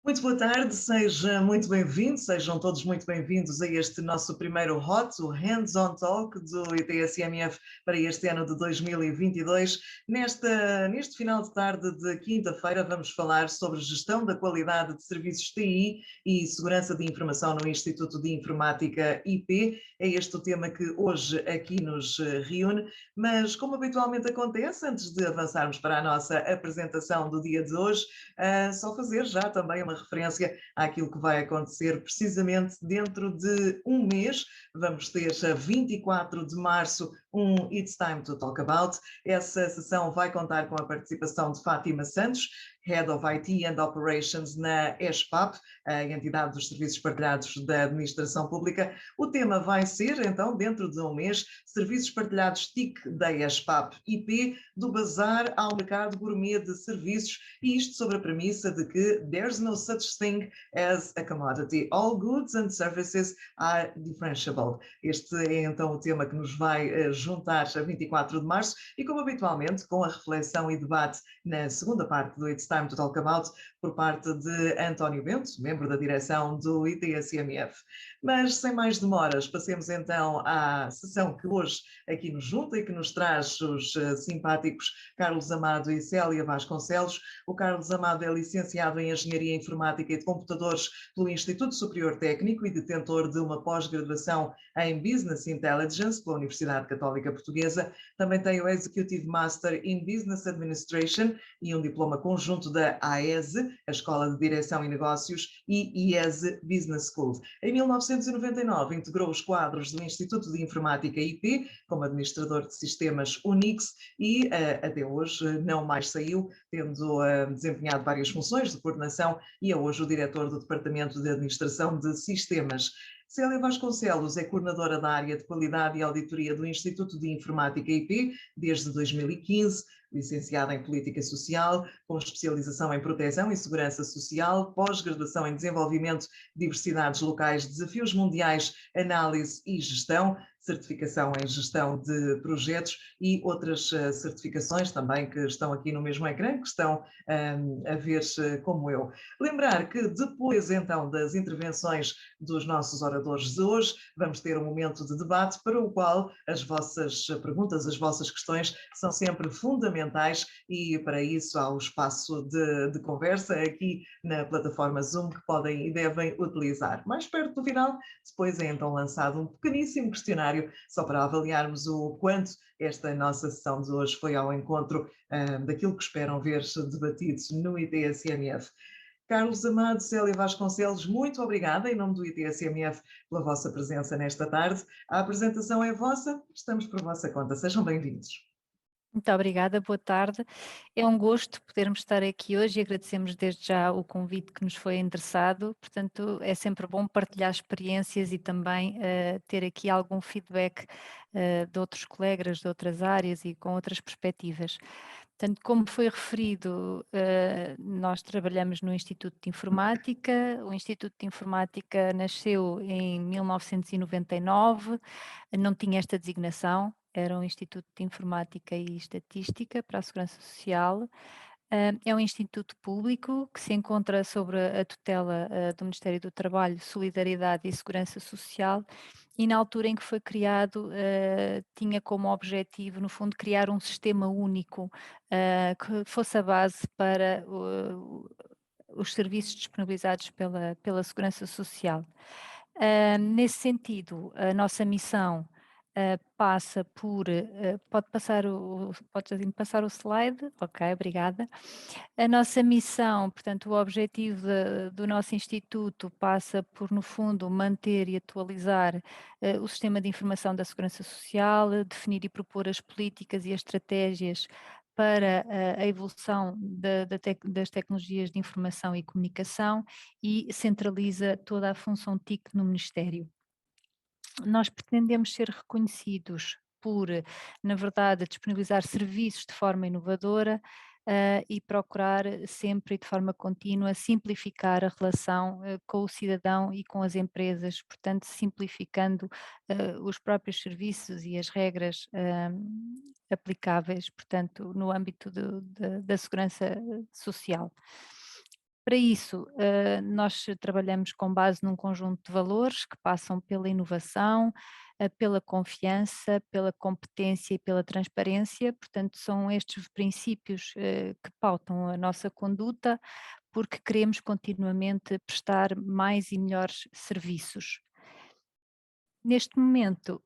Muito boa tarde, seja muito bem-vindo, sejam todos muito bem-vindos a este nosso primeiro HOT, o Hands-on Talk do ITSMF para este ano de 2022. Neste final de tarde de quinta-feira vamos falar sobre gestão da qualidade de serviços TI e segurança de informação no Instituto de Informática IP. É este o tema que hoje aqui nos reúne, mas como habitualmente acontece, antes de avançarmos para a nossa apresentação do dia de hoje, só fazer já também uma referência àquilo que vai acontecer precisamente dentro de um mês. Vamos ter a 24 de março um It's Time to Talk About. Essa sessão vai contar com a participação de Fátima Santos, Head of IT and Operations na ESPAP, a entidade dos serviços partilhados da administração pública. O tema vai ser, então, dentro de um mês, serviços partilhados TIC da ESPAP IP, do bazar ao mercado gourmet de serviços, e isto sobre a premissa de que there's no such thing as a commodity. All goods and services are differentiable. Este é então o tema que nos vai juntar a 24 de março e, como habitualmente, com a reflexão e debate na segunda parte do It's Time to Talk About por parte de António Bento, membro da direção do ITSMF. Mas sem mais demoras, passemos então à sessão que hoje aqui nos junta e que nos traz os simpáticos Carlos Amado e Célia Vasconcelos. O Carlos Amado é licenciado em Engenharia Informática e de Computadores pelo Instituto Superior Técnico e detentor de uma pós-graduação em Business Intelligence pela Universidade Católica Portuguesa. Também tem o Executive Master in Business Administration e um diploma conjunto da AESE, a Escola de Direção e Negócios, e IESE Business School. Em 1999 integrou os quadros do Instituto de Informática IP como administrador de sistemas Unix e até hoje não mais saiu, tendo desempenhado várias funções de coordenação e é hoje o diretor do Departamento de Administração de Sistemas. Célia Vasconcelos é coordenadora da área de qualidade e auditoria do Instituto de Informática IP desde 2015, licenciada em Política Social, com especialização em Proteção e Segurança Social, pós-graduação em Desenvolvimento, Diversidades Locais, Desafios Mundiais, Análise e Gestão, certificação em Gestão de Projetos e outras certificações também que estão aqui no mesmo ecrã, que estão a ver como eu. Lembrar que depois então das intervenções dos nossos oradores de hoje, vamos ter um momento de debate para o qual as vossas perguntas, as vossas questões são sempre fundamentais e para isso há o espaço de conversa aqui na plataforma Zoom que podem e devem utilizar. Mais perto do final, depois é então lançado um pequeníssimo questionário só para avaliarmos o quanto esta nossa sessão de hoje foi ao encontro daquilo que esperam ver debatido no ITSMF. Carlos Amado, Célia Vasconcelos, muito obrigada em nome do ITSMF pela vossa presença nesta tarde. A apresentação é vossa, estamos por vossa conta. Sejam bem-vindos. Muito obrigada, boa tarde. É um gosto podermos estar aqui hoje e agradecemos desde já o convite que nos foi endereçado. Portanto, é sempre bom partilhar experiências e também ter aqui algum feedback de outros colegas de outras áreas e com outras perspectivas. Portanto, como foi referido, nós trabalhamos no Instituto de Informática. O Instituto de Informática nasceu em 1999, não tinha esta designação, era um Instituto de Informática e Estatística para a Segurança Social. É um instituto público que se encontra sobre a tutela do Ministério do Trabalho, Solidariedade e Segurança Social e na altura em que foi criado tinha como objetivo, no fundo, criar um sistema único que fosse a base para os serviços disponibilizados pela Segurança Social. Nesse sentido, a nossa missão passa por, podes passar o slide? Ok, obrigada. A nossa missão, portanto, o objetivo do nosso instituto passa por, no fundo, manter e atualizar o sistema de informação da Segurança Social, definir e propor as políticas e as estratégias para a evolução das tecnologias de informação e comunicação e centraliza toda a função TIC no Ministério. Nós pretendemos ser reconhecidos por, na verdade, disponibilizar serviços de forma inovadora e procurar sempre e de forma contínua simplificar a relação com o cidadão e com as empresas, portanto, simplificando os próprios serviços e as regras aplicáveis, portanto, no âmbito da segurança social. Para isso, nós trabalhamos com base num conjunto de valores que passam pela inovação, pela confiança, pela competência e pela transparência. Portanto, são estes os princípios que pautam a nossa conduta, porque queremos continuamente prestar mais e melhores serviços. Neste momento,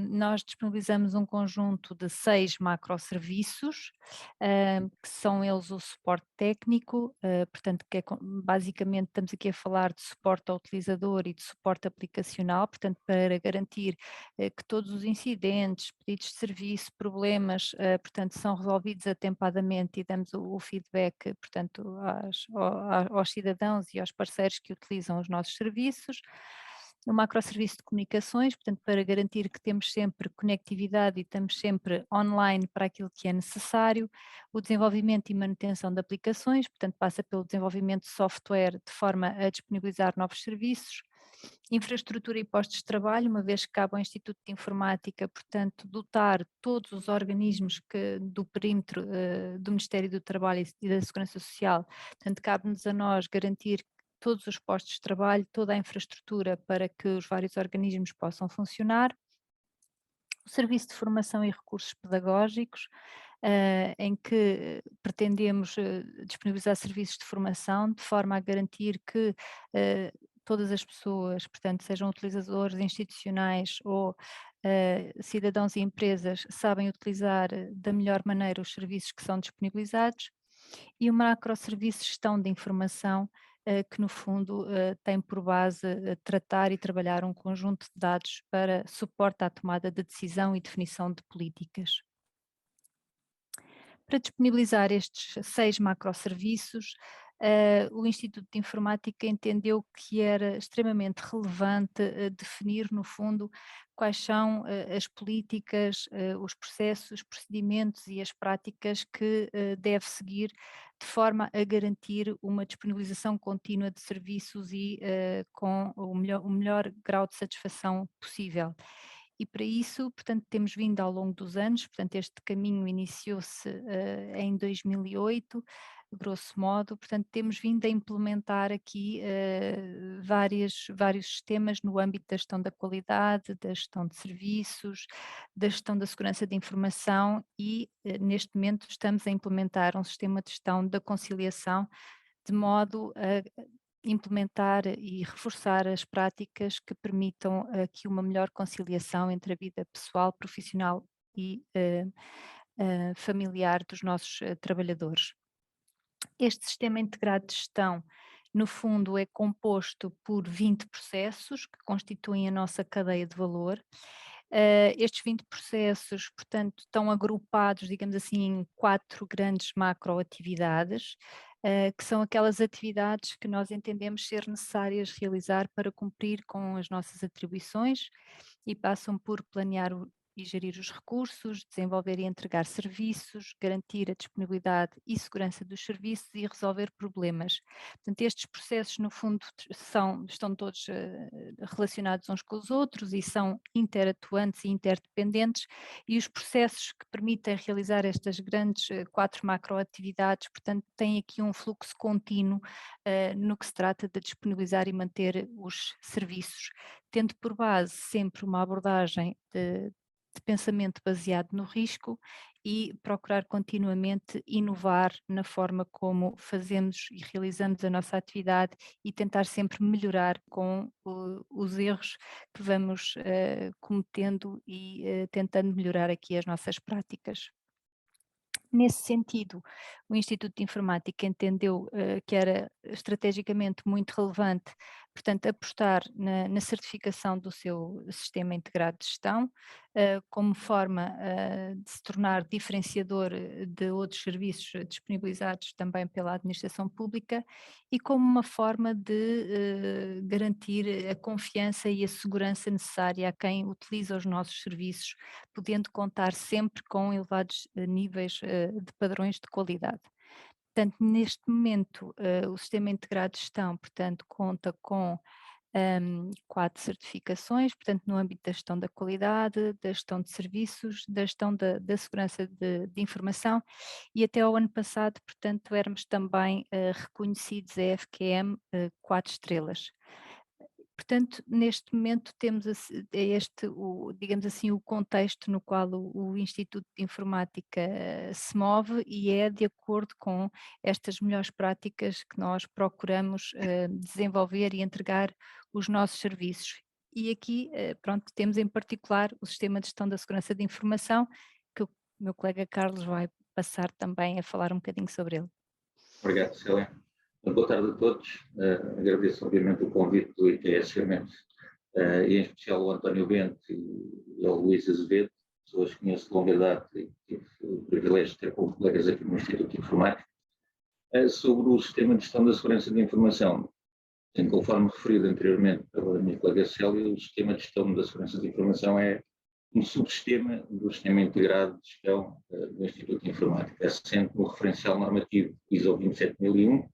nós disponibilizamos um conjunto de 6 macroserviços, que são eles o suporte técnico, portanto, que é basicamente estamos aqui a falar de suporte ao utilizador e de suporte aplicacional, portanto, para garantir que todos os incidentes, pedidos de serviço, problemas, portanto, são resolvidos atempadamente e damos o feedback, portanto, aos cidadãos e aos parceiros que utilizam os nossos serviços. O macroserviço de comunicações, portanto, para garantir que temos sempre conectividade e estamos sempre online para aquilo que é necessário. O desenvolvimento e manutenção de aplicações, portanto, passa pelo desenvolvimento de software de forma a disponibilizar novos serviços. Infraestrutura e postos de trabalho, uma vez que cabe ao Instituto de Informática, portanto, dotar todos os organismos do perímetro do Ministério do Trabalho e da Segurança Social, portanto, cabe-nos a nós garantir todos os postos de trabalho, toda a infraestrutura para que os vários organismos possam funcionar. O serviço de formação e recursos pedagógicos, em que pretendemos disponibilizar serviços de formação de forma a garantir que todas as pessoas, portanto, sejam utilizadores institucionais ou cidadãos e empresas, sabem utilizar da melhor maneira os serviços que são disponibilizados. E o macroserviço de gestão de informação, que no fundo tem por base tratar e trabalhar um conjunto de dados para suporte à tomada de decisão e definição de políticas. Para disponibilizar estes 6 macroserviços, o Instituto de Informática entendeu que era extremamente relevante definir, no fundo, quais são as políticas, os processos, os procedimentos e as práticas que deve seguir de forma a garantir uma disponibilização contínua de serviços e com o melhor grau de satisfação possível. E para isso, portanto, temos vindo ao longo dos anos, portanto, este caminho iniciou-se em 2008, grosso modo, portanto, temos vindo a implementar aqui vários sistemas no âmbito da gestão da qualidade, da gestão de serviços, da gestão da segurança de informação e neste momento estamos a implementar um sistema de gestão da conciliação de modo a implementar e reforçar as práticas que permitam aqui uma melhor conciliação entre a vida pessoal, profissional e familiar dos nossos trabalhadores. Este sistema integrado de gestão, no fundo, é composto por 20 processos que constituem a nossa cadeia de valor. Estes 20 processos, portanto, estão agrupados, digamos assim, em 4 grandes macroatividades, que são aquelas atividades que nós entendemos ser necessárias realizar para cumprir com as nossas atribuições e passam por planear e gerir os recursos, desenvolver e entregar serviços, garantir a disponibilidade e segurança dos serviços e resolver problemas. Portanto, estes processos, no fundo, estão todos relacionados uns com os outros e são interatuantes e interdependentes, e os processos que permitem realizar estas grandes 4 macroatividades, portanto, têm aqui um fluxo contínuo no que se trata de disponibilizar e manter os serviços, tendo por base sempre uma abordagem de pensamento baseado no risco e procurar continuamente inovar na forma como fazemos e realizamos a nossa atividade e tentar sempre melhorar com os erros que vamos cometendo e tentando melhorar aqui as nossas práticas. Nesse sentido, o Instituto de Informática entendeu que era estrategicamente muito relevante, portanto, apostar na certificação do seu sistema integrado de gestão, como forma de se tornar diferenciador de outros serviços disponibilizados também pela administração pública e como uma forma de garantir a confiança e a segurança necessária a quem utiliza os nossos serviços, podendo contar sempre com elevados níveis de padrões de qualidade. Portanto, neste momento, o sistema integrado de gestão, portanto, conta com 4 certificações, portanto, no âmbito da gestão da qualidade, da gestão de serviços, da gestão da segurança de informação, e até ao ano passado, portanto, éramos também reconhecidos a FQM 4 estrelas. Portanto, neste momento temos digamos assim, o contexto no qual o Instituto de Informática se move, e é de acordo com estas melhores práticas que nós procuramos desenvolver e entregar os nossos serviços. E aqui, pronto, temos em particular o Sistema de Gestão da Segurança de Informação, que o meu colega Carlos vai passar também a falar um bocadinho sobre ele. Obrigado, Célia. Boa tarde a todos. Agradeço, obviamente, o convite do ITS-CMF, e em especial o António Bento e ao Luís Azevedo, pessoas que conheço de longa data e tive o privilégio de ter como colegas aqui no Instituto de Informática, sobre o Sistema de Gestão da Segurança de Informação. Conforme referido anteriormente pela minha colega Célia, o Sistema de Gestão da Segurança de Informação é um subsistema do Sistema Integrado de Gestão do Instituto de Informática, assente no referencial normativo ISO 27001,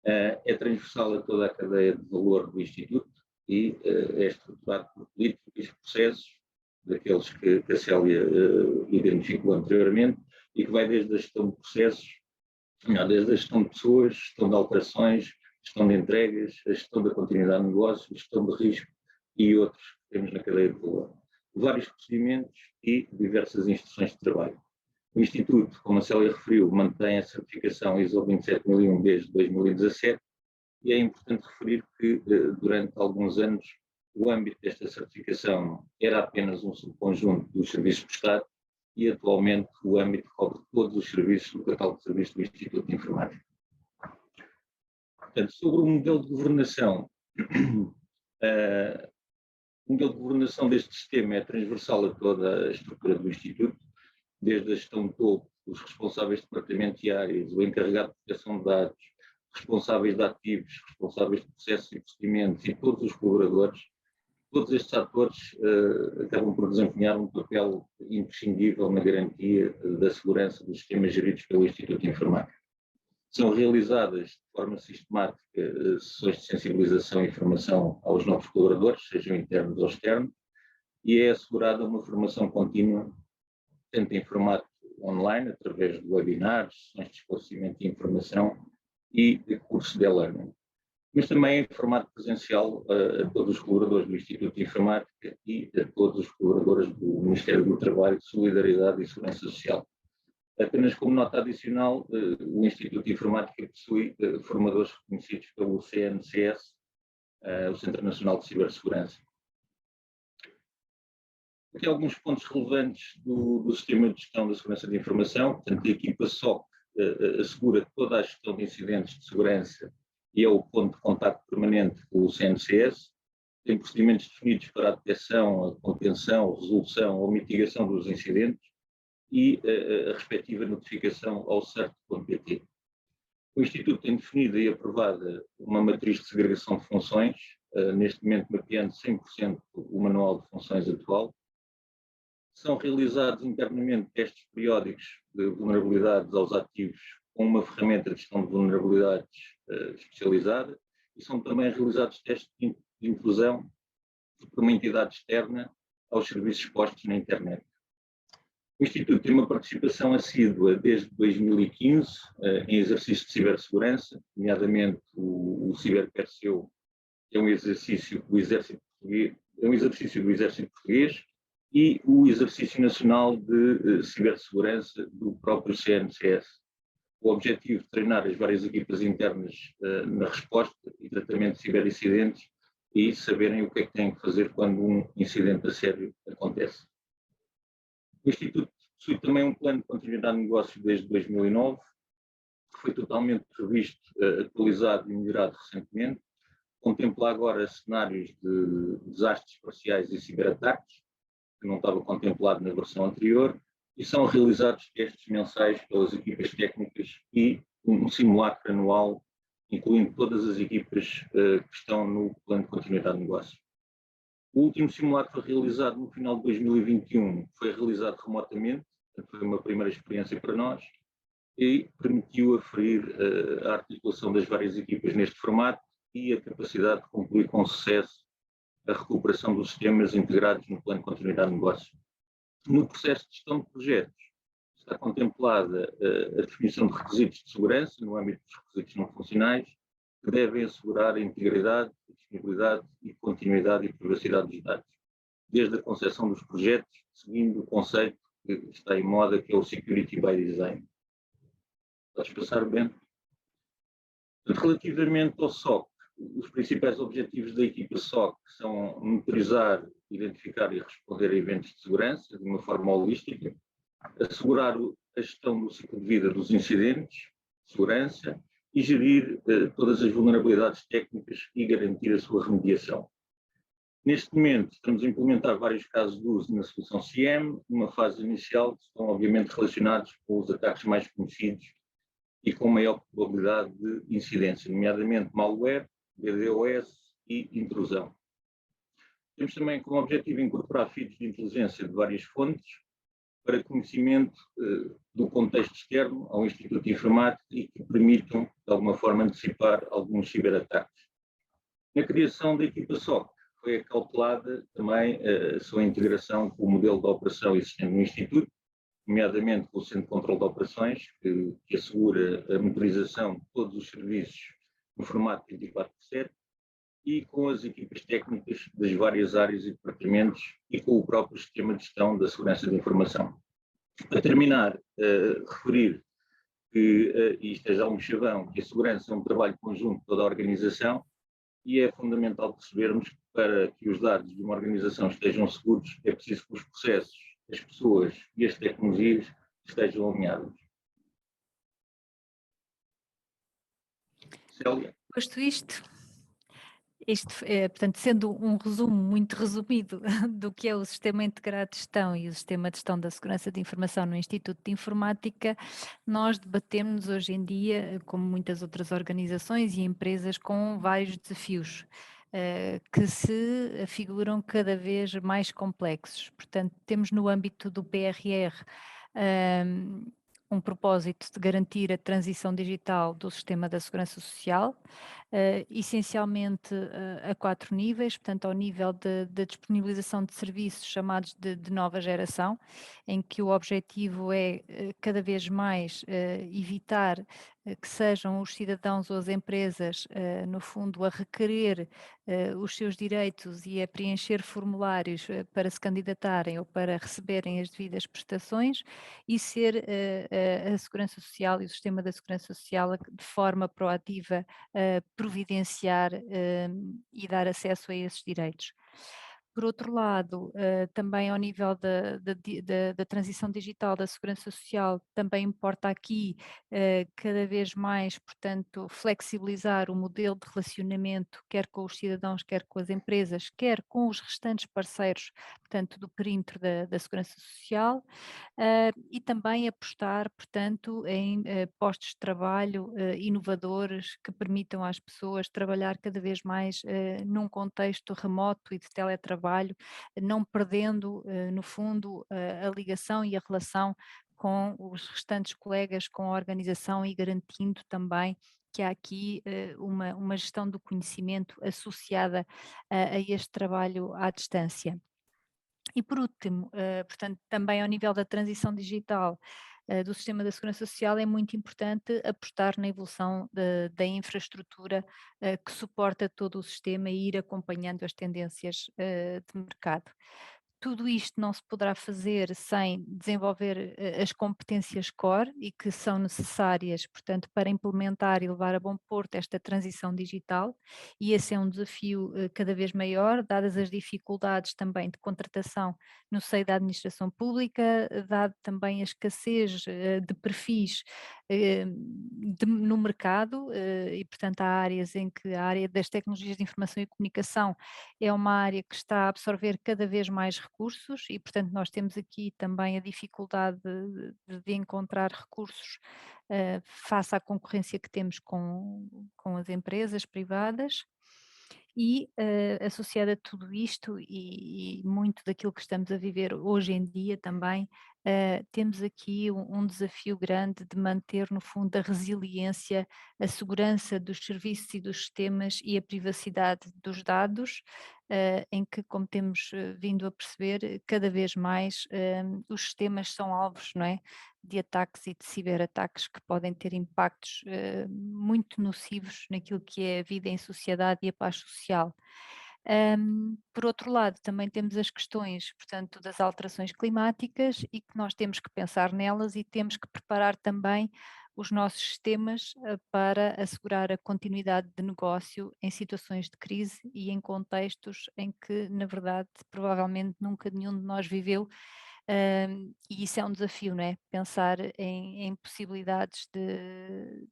é transversal a toda a cadeia de valor do Instituto e é estruturado por políticas e processos, daqueles que a Célia identificou anteriormente, e que vai desde a gestão de processos, desde a gestão de pessoas, gestão de alterações, gestão de entregas, a gestão da continuidade de negócio, gestão de risco e outros que temos na cadeia de valor. Vários procedimentos e diversas instruções de trabalho. O Instituto, como a Célia referiu, mantém a certificação ISO 27001 desde 2017, e é importante referir que durante alguns anos o âmbito desta certificação era apenas um subconjunto dos serviços prestados, e atualmente o âmbito cobre todos os serviços do catálogo de serviços do Instituto de Informática. Portanto, sobre o modelo de governação, o modelo de governação deste sistema é transversal a toda a estrutura do Instituto, desde a gestão de topo, os responsáveis de departamento e áreas, o encarregado de proteção de dados, responsáveis de ativos, responsáveis de processos e procedimentos e todos os colaboradores. Todos estes atores acabam por desempenhar um papel imprescindível na garantia da segurança dos sistemas geridos pelo Instituto de Informática. São realizadas de forma sistemática sessões de sensibilização e formação aos novos colaboradores, sejam internos ou externos, e é assegurada uma formação contínua, tanto em formato online, através de webinars, sessões de esclarecimento e informação e de cursos de e-learning, mas também em formato presencial a todos os colaboradores do Instituto de Informática e a todos os colaboradores do Ministério do Trabalho, Solidariedade e Segurança Social. Apenas como nota adicional, o Instituto de Informática possui formadores reconhecidos pelo CNCS, o Centro Nacional de Cibersegurança. Aqui alguns pontos relevantes do Sistema de Gestão da Segurança de Informação. Portanto, a equipa SOC assegura toda a gestão de incidentes de segurança e é o ponto de contacto permanente com o CNCS. Tem procedimentos definidos para a detecção, a contenção, a resolução ou mitigação dos incidentes e a respectiva notificação ao CERT.pt. O Instituto tem definido e aprovada uma matriz de segregação de funções, neste momento mapeando 100% o manual de funções atual. São realizados internamente testes periódicos de vulnerabilidades aos ativos com uma ferramenta de gestão de vulnerabilidades especializada, e são também realizados testes de intrusão por uma entidade externa aos serviços postos na internet. O Instituto tem uma participação assídua desde 2015 em exercícios de cibersegurança, nomeadamente o CiberPerceu, que é um exercício do Exército Português, e o Exercício Nacional de Cibersegurança do próprio CNCS. O objetivo de treinar as várias equipas internas na resposta e tratamento de ciberincidentes e saberem o que é que têm que fazer quando um incidente a sério acontece. O Instituto possui também um plano de continuidade de negócio desde 2009, que foi totalmente revisto, atualizado e melhorado recentemente. Contempla agora cenários de desastres parciais e ciberataques, que não estava contemplado na versão anterior, e são realizados testes mensais pelas equipas técnicas e um simulacro anual, incluindo todas as equipas que estão no plano de continuidade de negócio. O último simulacro foi realizado no final de 2021, foi realizado remotamente, foi uma primeira experiência para nós e permitiu aferir a articulação das várias equipas neste formato e a capacidade de concluir com sucesso a recuperação dos sistemas integrados no plano de continuidade de negócio. No processo de gestão de projetos, está contemplada a definição de requisitos de segurança no âmbito dos requisitos não funcionais, que devem assegurar a integridade, a disponibilidade e continuidade e privacidade dos dados, desde a concepção dos projetos, seguindo o conceito que está em moda, que é o Security by Design. Podes passar, Ben? Relativamente ao SOC, os principais objetivos da equipa SOC são monitorizar, identificar e responder a eventos de segurança de uma forma holística, assegurar a gestão do ciclo de vida dos incidentes, segurança e gerir todas as vulnerabilidades técnicas e garantir a sua remediação. Neste momento, estamos a implementar vários casos de uso na solução CIEM, numa fase inicial que estão obviamente relacionados com os ataques mais conhecidos e com maior probabilidade de incidência, nomeadamente malware, DDoS e intrusão. Temos também como objetivo incorporar feeds de inteligência de várias fontes para conhecimento do contexto externo ao Instituto de Informática e que permitam, de alguma forma, antecipar alguns ciberataques. Na criação da equipa SOC, foi acautelada também a sua integração com o modelo de operação existente no Instituto, nomeadamente com o Centro de Controlo de Operações, que assegura a monitorização de todos os serviços no formato 24/7, e com as equipas técnicas das várias áreas e departamentos e com o próprio sistema de gestão da segurança da informação. Para terminar, referir que, e isto é já um chavão, que a segurança é um trabalho conjunto de toda a organização e é fundamental percebermos que para que os dados de uma organização estejam seguros é preciso que os processos, as pessoas e as tecnologias estejam alinhadas. Célia? Posto isto, portanto, sendo um resumo muito resumido do que é o Sistema Integrado de Gestão e o Sistema de Gestão da Segurança de Informação no Instituto de Informática, nós debatemos hoje em dia, como muitas outras organizações e empresas, com vários desafios que se afiguram cada vez mais complexos. Portanto, temos no âmbito do PRR um propósito de garantir a transição digital do sistema da segurança social, essencialmente a 4 níveis, portanto ao nível da disponibilização de serviços chamados de nova geração, em que o objetivo é cada vez mais evitar que sejam os cidadãos ou as empresas, no fundo, a requerer os seus direitos e a preencher formulários para se candidatarem ou para receberem as devidas prestações, e ser a Segurança Social e o sistema da Segurança Social de forma proativa providenciar e dar acesso a esses direitos. Por outro lado, também ao nível da transição digital da segurança social, também importa aqui cada vez mais, portanto, flexibilizar o modelo de relacionamento, quer com os cidadãos, quer com as empresas, quer com os restantes parceiros, portanto, do perímetro da segurança social, e também apostar, portanto, em postos de trabalho inovadores que permitam às pessoas trabalhar cada vez mais num contexto remoto e de teletrabalho, não perdendo, no fundo, a ligação e a relação com os restantes colegas, com a organização, e garantindo também que há aqui uma gestão do conhecimento associada a este trabalho à distância. E por último, portanto, também ao nível da transição digital do sistema da segurança social, é muito importante apostar na evolução da infraestrutura que suporta todo o sistema e ir acompanhando as tendências de mercado. Tudo isto não se poderá fazer sem desenvolver as competências core e que são necessárias, portanto, para implementar e levar a bom porto esta transição digital, e esse é um desafio cada vez maior, dadas as dificuldades também de contratação no seio da administração pública, dado também a escassez de perfis no mercado, e portanto há áreas em que a área das tecnologias de informação e comunicação é uma área que está a absorver cada vez mais recursos, e portanto nós temos aqui também a dificuldade de encontrar recursos face à concorrência que temos com as empresas privadas. E associado a tudo isto e muito daquilo que estamos a viver hoje em dia também, temos aqui um desafio grande de manter, no fundo, a resiliência, a segurança dos serviços e dos sistemas e a privacidade dos dados, em que, como temos vindo a perceber, cada vez mais os sistemas são alvos, não é? De ataques e de ciberataques que podem ter impactos muito nocivos naquilo que é a vida em sociedade e a paz social. Por outro lado, também temos as questões, portanto, das alterações climáticas e que nós temos que pensar nelas e temos que preparar também os nossos sistemas para assegurar a continuidade de negócio em situações de crise e em contextos em que, na verdade, provavelmente nunca nenhum de nós viveu. E isso é um desafio, não é? Pensar em possibilidades de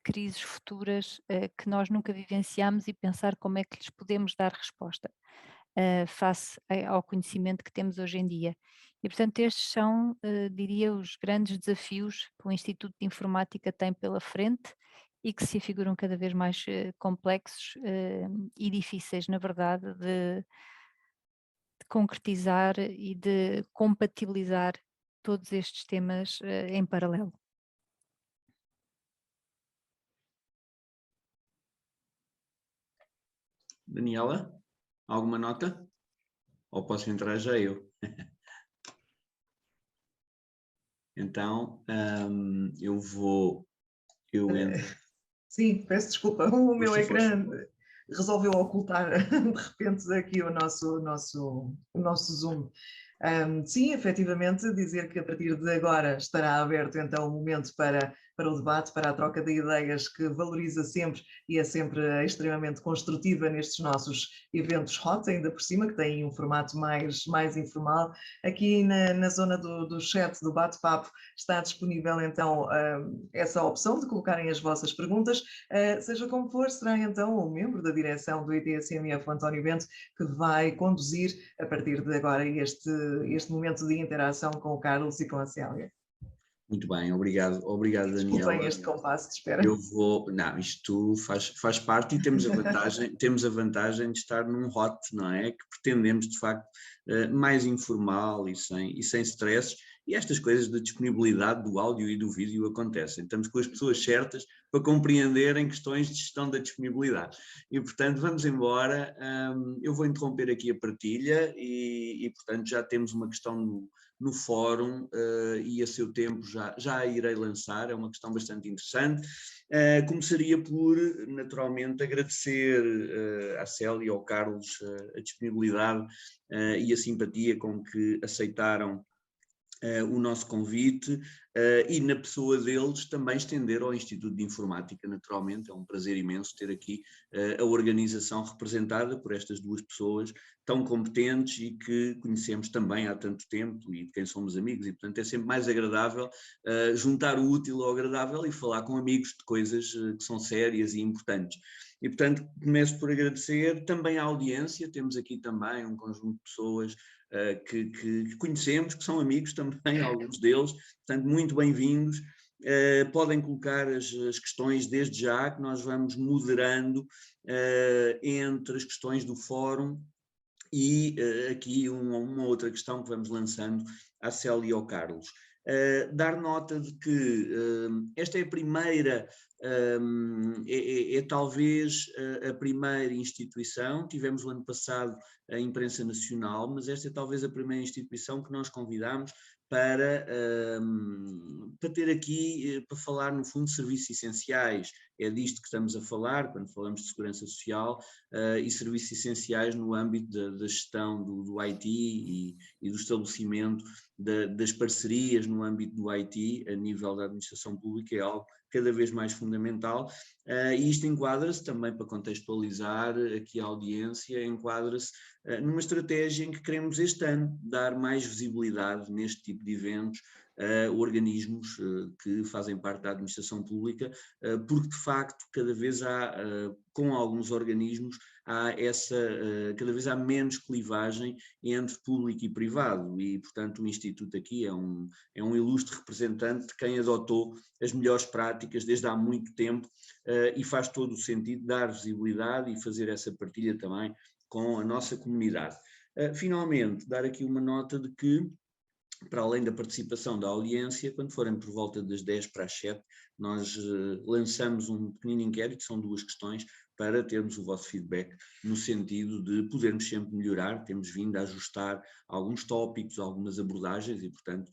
crises futuras que nós nunca vivenciamos e pensar como é que lhes podemos dar resposta face ao conhecimento que temos hoje em dia. E, portanto, estes são, diria, os grandes desafios que o Instituto de Informática tem pela frente e que se afiguram cada vez mais complexos e difíceis, na verdade, de concretizar e de compatibilizar todos estes temas em paralelo. Daniela, alguma nota? Ou posso entrar já eu? Então, eu vou... Sim, peço desculpa, o meu Força, ecrã força. resolveu ocultar de repente aqui o nosso Zoom. Sim, efetivamente, dizer que a partir de agora estará aberto então o momento para o debate, para a troca de ideias que valoriza sempre e é sempre extremamente construtiva nestes nossos eventos hot, ainda por cima, que têm um formato mais informal. Aqui na zona do chat, do bate-papo, está disponível então essa opção de colocarem as vossas perguntas, seja como for, será então o membro da direção do ITSMF, o António Bento, que vai conduzir a partir de agora este momento de interação com o Carlos e com a Célia. Muito bem, obrigado, Daniela. Desculpem este compasso de espera. Eu vou, não, isto faz parte e temos a vantagem de estar num hot, não é? Que pretendemos, de facto, mais informal e sem stresses, e estas coisas de disponibilidade do áudio e do vídeo acontecem. Estamos com as pessoas certas para compreenderem questões de gestão da disponibilidade. E, portanto, vamos embora. Eu vou interromper aqui a partilha e portanto, já temos uma questão no fórum e a seu tempo já a irei lançar, é uma questão bastante interessante. Começaria por, naturalmente, agradecer à Célia e ao Carlos a disponibilidade e a simpatia com que aceitaram o nosso convite e na pessoa deles também estender ao Instituto de Informática, naturalmente. É um prazer imenso ter aqui a organização representada por estas duas pessoas tão competentes e que conhecemos também há tanto tempo e de quem somos amigos, e portanto é sempre mais agradável juntar o útil ao agradável e falar com amigos de coisas que são sérias e importantes. E portanto começo por agradecer também à audiência. Temos aqui também um conjunto de pessoas que conhecemos, que são amigos também, alguns deles, portanto muito bem-vindos. Podem colocar as questões desde já, que nós vamos moderando entre as questões do fórum e aqui uma outra questão que vamos lançando à Célia e ao Carlos. Dar nota de que esta é a primeira, talvez a primeira instituição. Tivemos o ano passado a imprensa nacional, mas esta é talvez a primeira instituição que nós convidamos para ter aqui, para falar no fundo de serviços essenciais. É disto que estamos a falar quando falamos de segurança social e serviços essenciais no âmbito da gestão do IT e do estabelecimento das parcerias no âmbito do IT a nível da administração pública. É algo cada vez mais fundamental, e isto enquadra-se também, para contextualizar aqui a audiência, enquadra-se numa estratégia em que queremos este ano dar mais visibilidade neste tipo de eventos organismos que fazem parte da administração pública, porque de facto cada vez há, com alguns organismos, cada vez há menos clivagem entre público e privado e, portanto, o Instituto aqui é um ilustre representante de quem adotou as melhores práticas desde há muito tempo, e faz todo o sentido dar visibilidade e fazer essa partilha também com a nossa comunidade. Finalmente, dar aqui uma nota de que, para além da participação da audiência, quando forem por volta das 10 para as 7, nós lançamos um pequenino inquérito, são 2 questões, para termos o vosso feedback, no sentido de podermos sempre melhorar. Temos vindo a ajustar alguns tópicos, algumas abordagens e, portanto,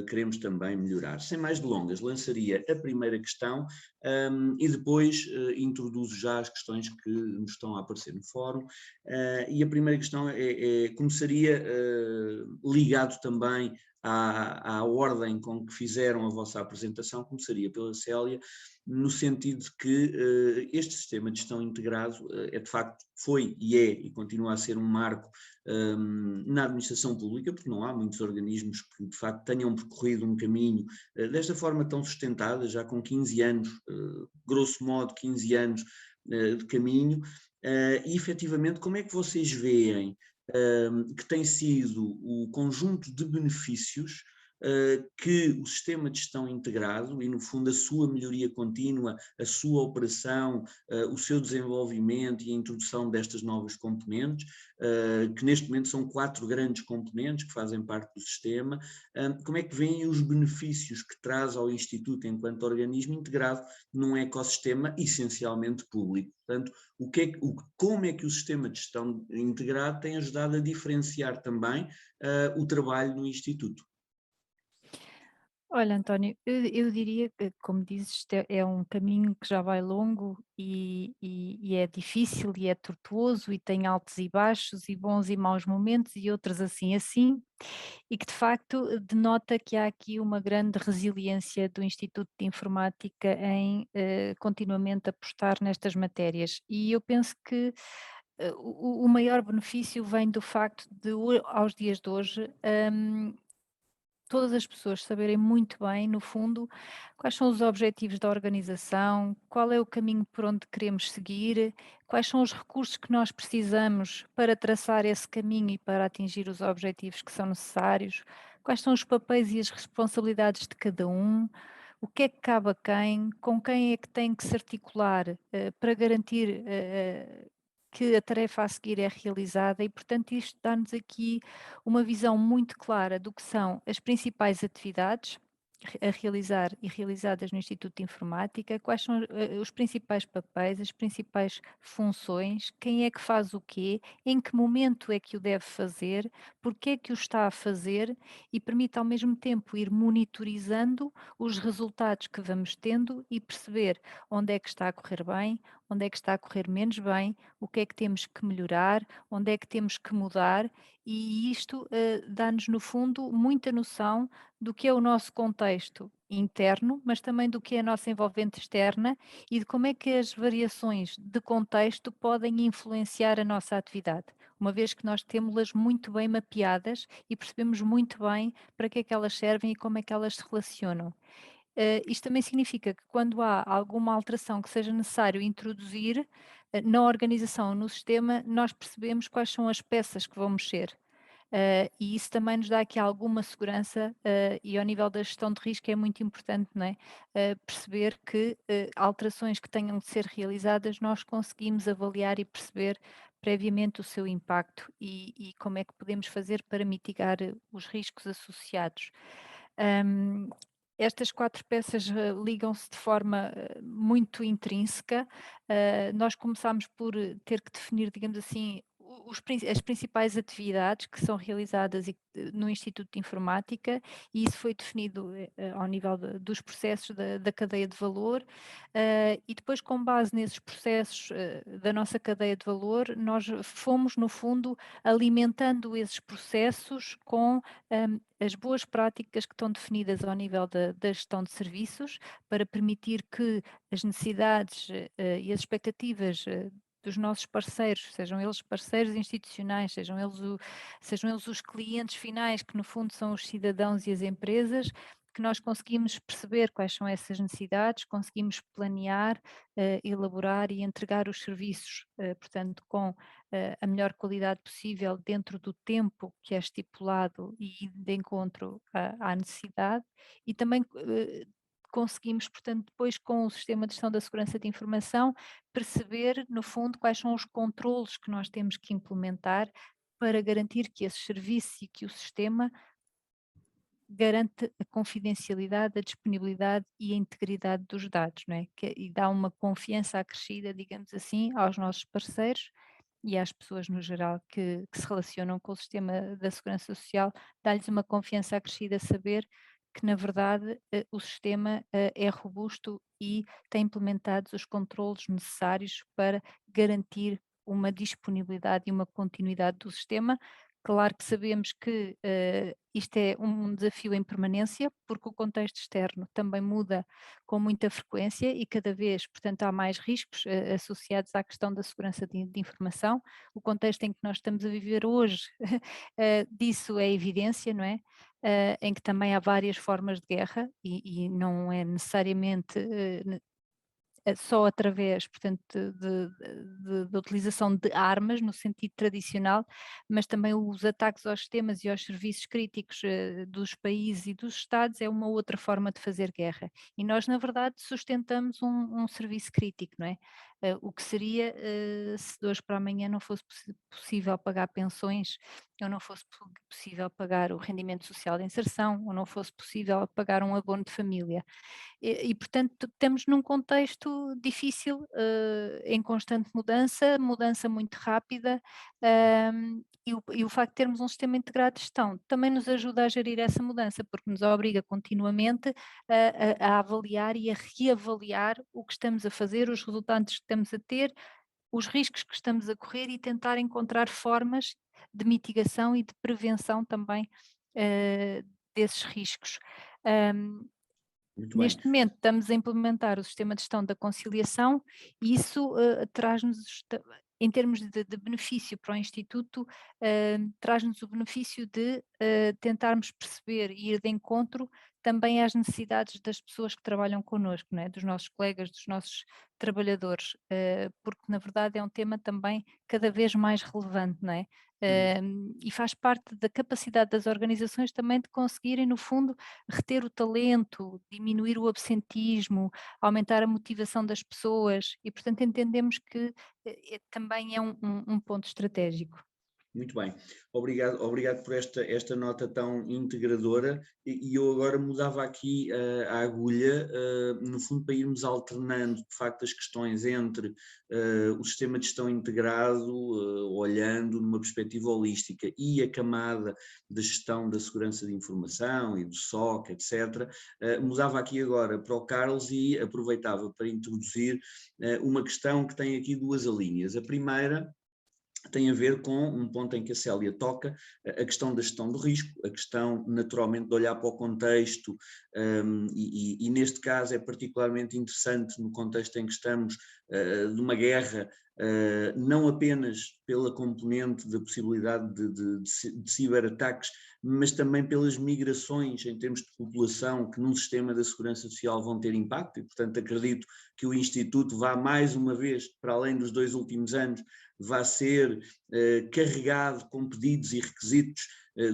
queremos também melhorar. Sem mais delongas, lançaria a primeira questão e depois introduzo já as questões que nos estão a aparecer no fórum. E a primeira questão começaria ligado também à ordem com que fizeram a vossa apresentação, começaria pela Célia, no sentido de que este sistema de gestão integrado de facto foi e é e continua a ser um marco na administração pública, porque não há muitos organismos que de facto tenham percorrido um caminho desta forma tão sustentada, já com 15 anos, grosso modo 15 anos de caminho, e efetivamente como é que vocês veem que tem sido o conjunto de benefícios que o sistema de gestão integrado e, no fundo, a sua melhoria contínua, a sua operação, o seu desenvolvimento e a introdução destas novas componentes, que neste momento são 4 grandes componentes que fazem parte do sistema, como é que veem os benefícios que traz ao Instituto enquanto organismo integrado num ecossistema essencialmente público? Portanto, como é que o sistema de gestão integrado tem ajudado a diferenciar também o trabalho no Instituto? Olha, António, eu diria que, como dizes, isto é um caminho que já vai longo e é difícil e é tortuoso e tem altos e baixos e bons e maus momentos e outros assim, e que de facto denota que há aqui uma grande resiliência do Instituto de Informática em continuamente apostar nestas matérias. E eu penso que o maior benefício vem do facto de, aos dias de hoje, todas as pessoas saberem muito bem, no fundo, quais são os objetivos da organização, qual é o caminho por onde queremos seguir, quais são os recursos que nós precisamos para traçar esse caminho e para atingir os objetivos que são necessários, quais são os papéis e as responsabilidades de cada um, o que é que cabe a quem, com quem é que tem que se articular para garantir que a tarefa a seguir é realizada e, portanto, isto dá-nos aqui uma visão muito clara do que são as principais atividades a realizar e realizadas no Instituto de Informática, quais são os principais papéis, as principais funções, quem é que faz o quê, em que momento é que o deve fazer, porque é que o está a fazer e permite ao mesmo tempo ir monitorizando os resultados que vamos tendo e perceber onde é que está a correr bem, onde é que está a correr menos bem, o que é que temos que melhorar, onde é que temos que mudar, e isto dá-nos, no fundo, muita noção do que é o nosso contexto interno, mas também do que é a nossa envolvente externa e de como é que as variações de contexto podem influenciar a nossa atividade, uma vez que nós temos-las muito bem mapeadas e percebemos muito bem para que é que elas servem e como é que elas se relacionam. Isto também significa que quando há alguma alteração que seja necessário introduzir na organização, no sistema, nós percebemos quais são as peças que vão mexer. E isso também nos dá aqui alguma segurança e ao nível da gestão de risco é muito importante, não é? Perceber que alterações que tenham de ser realizadas nós conseguimos avaliar e perceber previamente o seu impacto e como é que podemos fazer para mitigar os riscos associados. Um, Estas 4 peças ligam-se de forma muito intrínseca. Nós começámos por ter que definir, digamos assim, as principais atividades que são realizadas no Instituto de Informática, e isso foi definido ao nível dos processos da cadeia de valor, e depois, com base nesses processos da nossa cadeia de valor, nós fomos, no fundo, alimentando esses processos com as boas práticas que estão definidas ao nível da gestão de serviços, para permitir que as necessidades e as expectativas dos nossos parceiros, sejam eles parceiros institucionais, sejam eles os clientes finais, que no fundo são os cidadãos e as empresas, que nós conseguimos perceber quais são essas necessidades, conseguimos planear, elaborar e entregar os serviços, portanto, com a melhor qualidade possível dentro do tempo que é estipulado e de encontro à necessidade, e também conseguimos, portanto, depois com o sistema de gestão da segurança de informação, perceber, no fundo, quais são os controlos que nós temos que implementar para garantir que esse serviço e que o sistema garante a confidencialidade, a disponibilidade e a integridade dos dados, não é? E dá uma confiança acrescida, digamos assim, aos nossos parceiros e às pessoas no geral que se relacionam com o sistema da segurança social, dá-lhes uma confiança acrescida saber que, na verdade, o sistema é robusto e tem implementados os controlos necessários para garantir uma disponibilidade e uma continuidade do sistema. Claro que sabemos que isto é um desafio em permanência, porque o contexto externo também muda com muita frequência e cada vez, portanto, há mais riscos associados à questão da segurança de informação. O contexto em que nós estamos a viver hoje, disso é evidência, não é? Em que também há várias formas de guerra e não é necessariamente só através, portanto, da utilização de armas no sentido tradicional, mas também os ataques aos sistemas e aos serviços críticos dos países e dos Estados é uma outra forma de fazer guerra. E nós, na verdade, sustentamos um serviço crítico, não é? O que seria se de hoje para amanhã não fosse possível pagar pensões, ou não fosse possível pagar o rendimento social de inserção, ou não fosse possível pagar um abono de família. Portanto, estamos num contexto difícil, em constante mudança, mudança muito rápida, e o facto de termos um sistema integrado de gestão também nos ajuda a gerir essa mudança, porque nos obriga continuamente a avaliar e a reavaliar o que estamos a fazer, os resultados que estamos a ter, os riscos que estamos a correr e tentar encontrar formas de mitigação e de prevenção também desses riscos. Muito bem. Neste momento estamos a implementar o sistema de gestão da conciliação e isso traz-nos, em termos de benefício para o Instituto, traz-nos o benefício de tentarmos perceber e ir de encontro também às necessidades das pessoas que trabalham connosco, não é? Dos nossos colegas, dos nossos trabalhadores, porque na verdade é um tema também cada vez mais relevante, não é? E faz parte da capacidade das organizações também de conseguirem, no fundo, reter o talento, diminuir o absentismo, aumentar a motivação das pessoas e, portanto, entendemos que também é um ponto estratégico. Muito bem, obrigado por esta nota tão integradora, e eu agora mudava aqui a agulha, no fundo para irmos alternando de facto as questões entre o sistema de gestão integrado, olhando numa perspectiva holística, e a camada da gestão da segurança de informação e do SOC, etc. Mudava aqui agora para o Carlos e aproveitava para introduzir uma questão que tem aqui duas linhas. A primeira tem a ver com um ponto em que a Célia toca, a questão da gestão do risco, a questão naturalmente de olhar para o contexto, e neste caso é particularmente interessante no contexto em que estamos, de uma guerra, não apenas pela componente da possibilidade de ciberataques, mas também pelas migrações em termos de população que num sistema da segurança social vão ter impacto, e portanto acredito que o Instituto vá mais uma vez, para além dos 2 últimos anos, vai ser carregado com pedidos e requisitos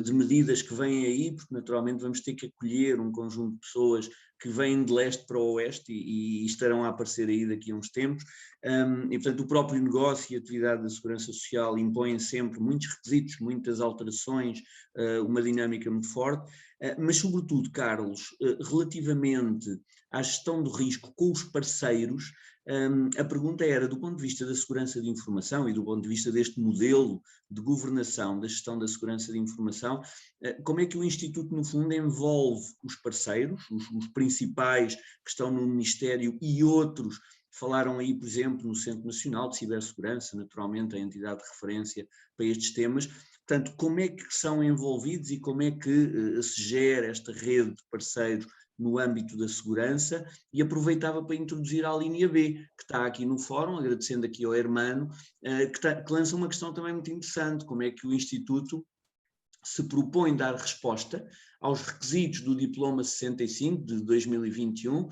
de medidas que vêm aí, porque naturalmente vamos ter que acolher um conjunto de pessoas que vêm de leste para o oeste e estarão a aparecer aí daqui a uns tempos, e portanto o próprio negócio e a atividade da segurança social impõem sempre muitos requisitos, muitas alterações, uma dinâmica muito forte, mas sobretudo, Carlos, relativamente à gestão do risco com os parceiros, a pergunta era, do ponto de vista da segurança de informação e do ponto de vista deste modelo de governação da gestão da segurança de informação, como é que o Instituto, no fundo, envolve os parceiros, os principais que estão no Ministério e outros, falaram aí, por exemplo, no Centro Nacional de Cibersegurança, naturalmente a entidade de referência para estes temas. Portanto, como é que são envolvidos e como é que se gera esta rede de parceiros no âmbito da segurança? E aproveitava para introduzir a linha B, que está aqui no fórum, agradecendo aqui ao Hermano, que lança uma questão também muito interessante: como é que o Instituto se propõe dar resposta aos requisitos do Diploma 65 de 2021,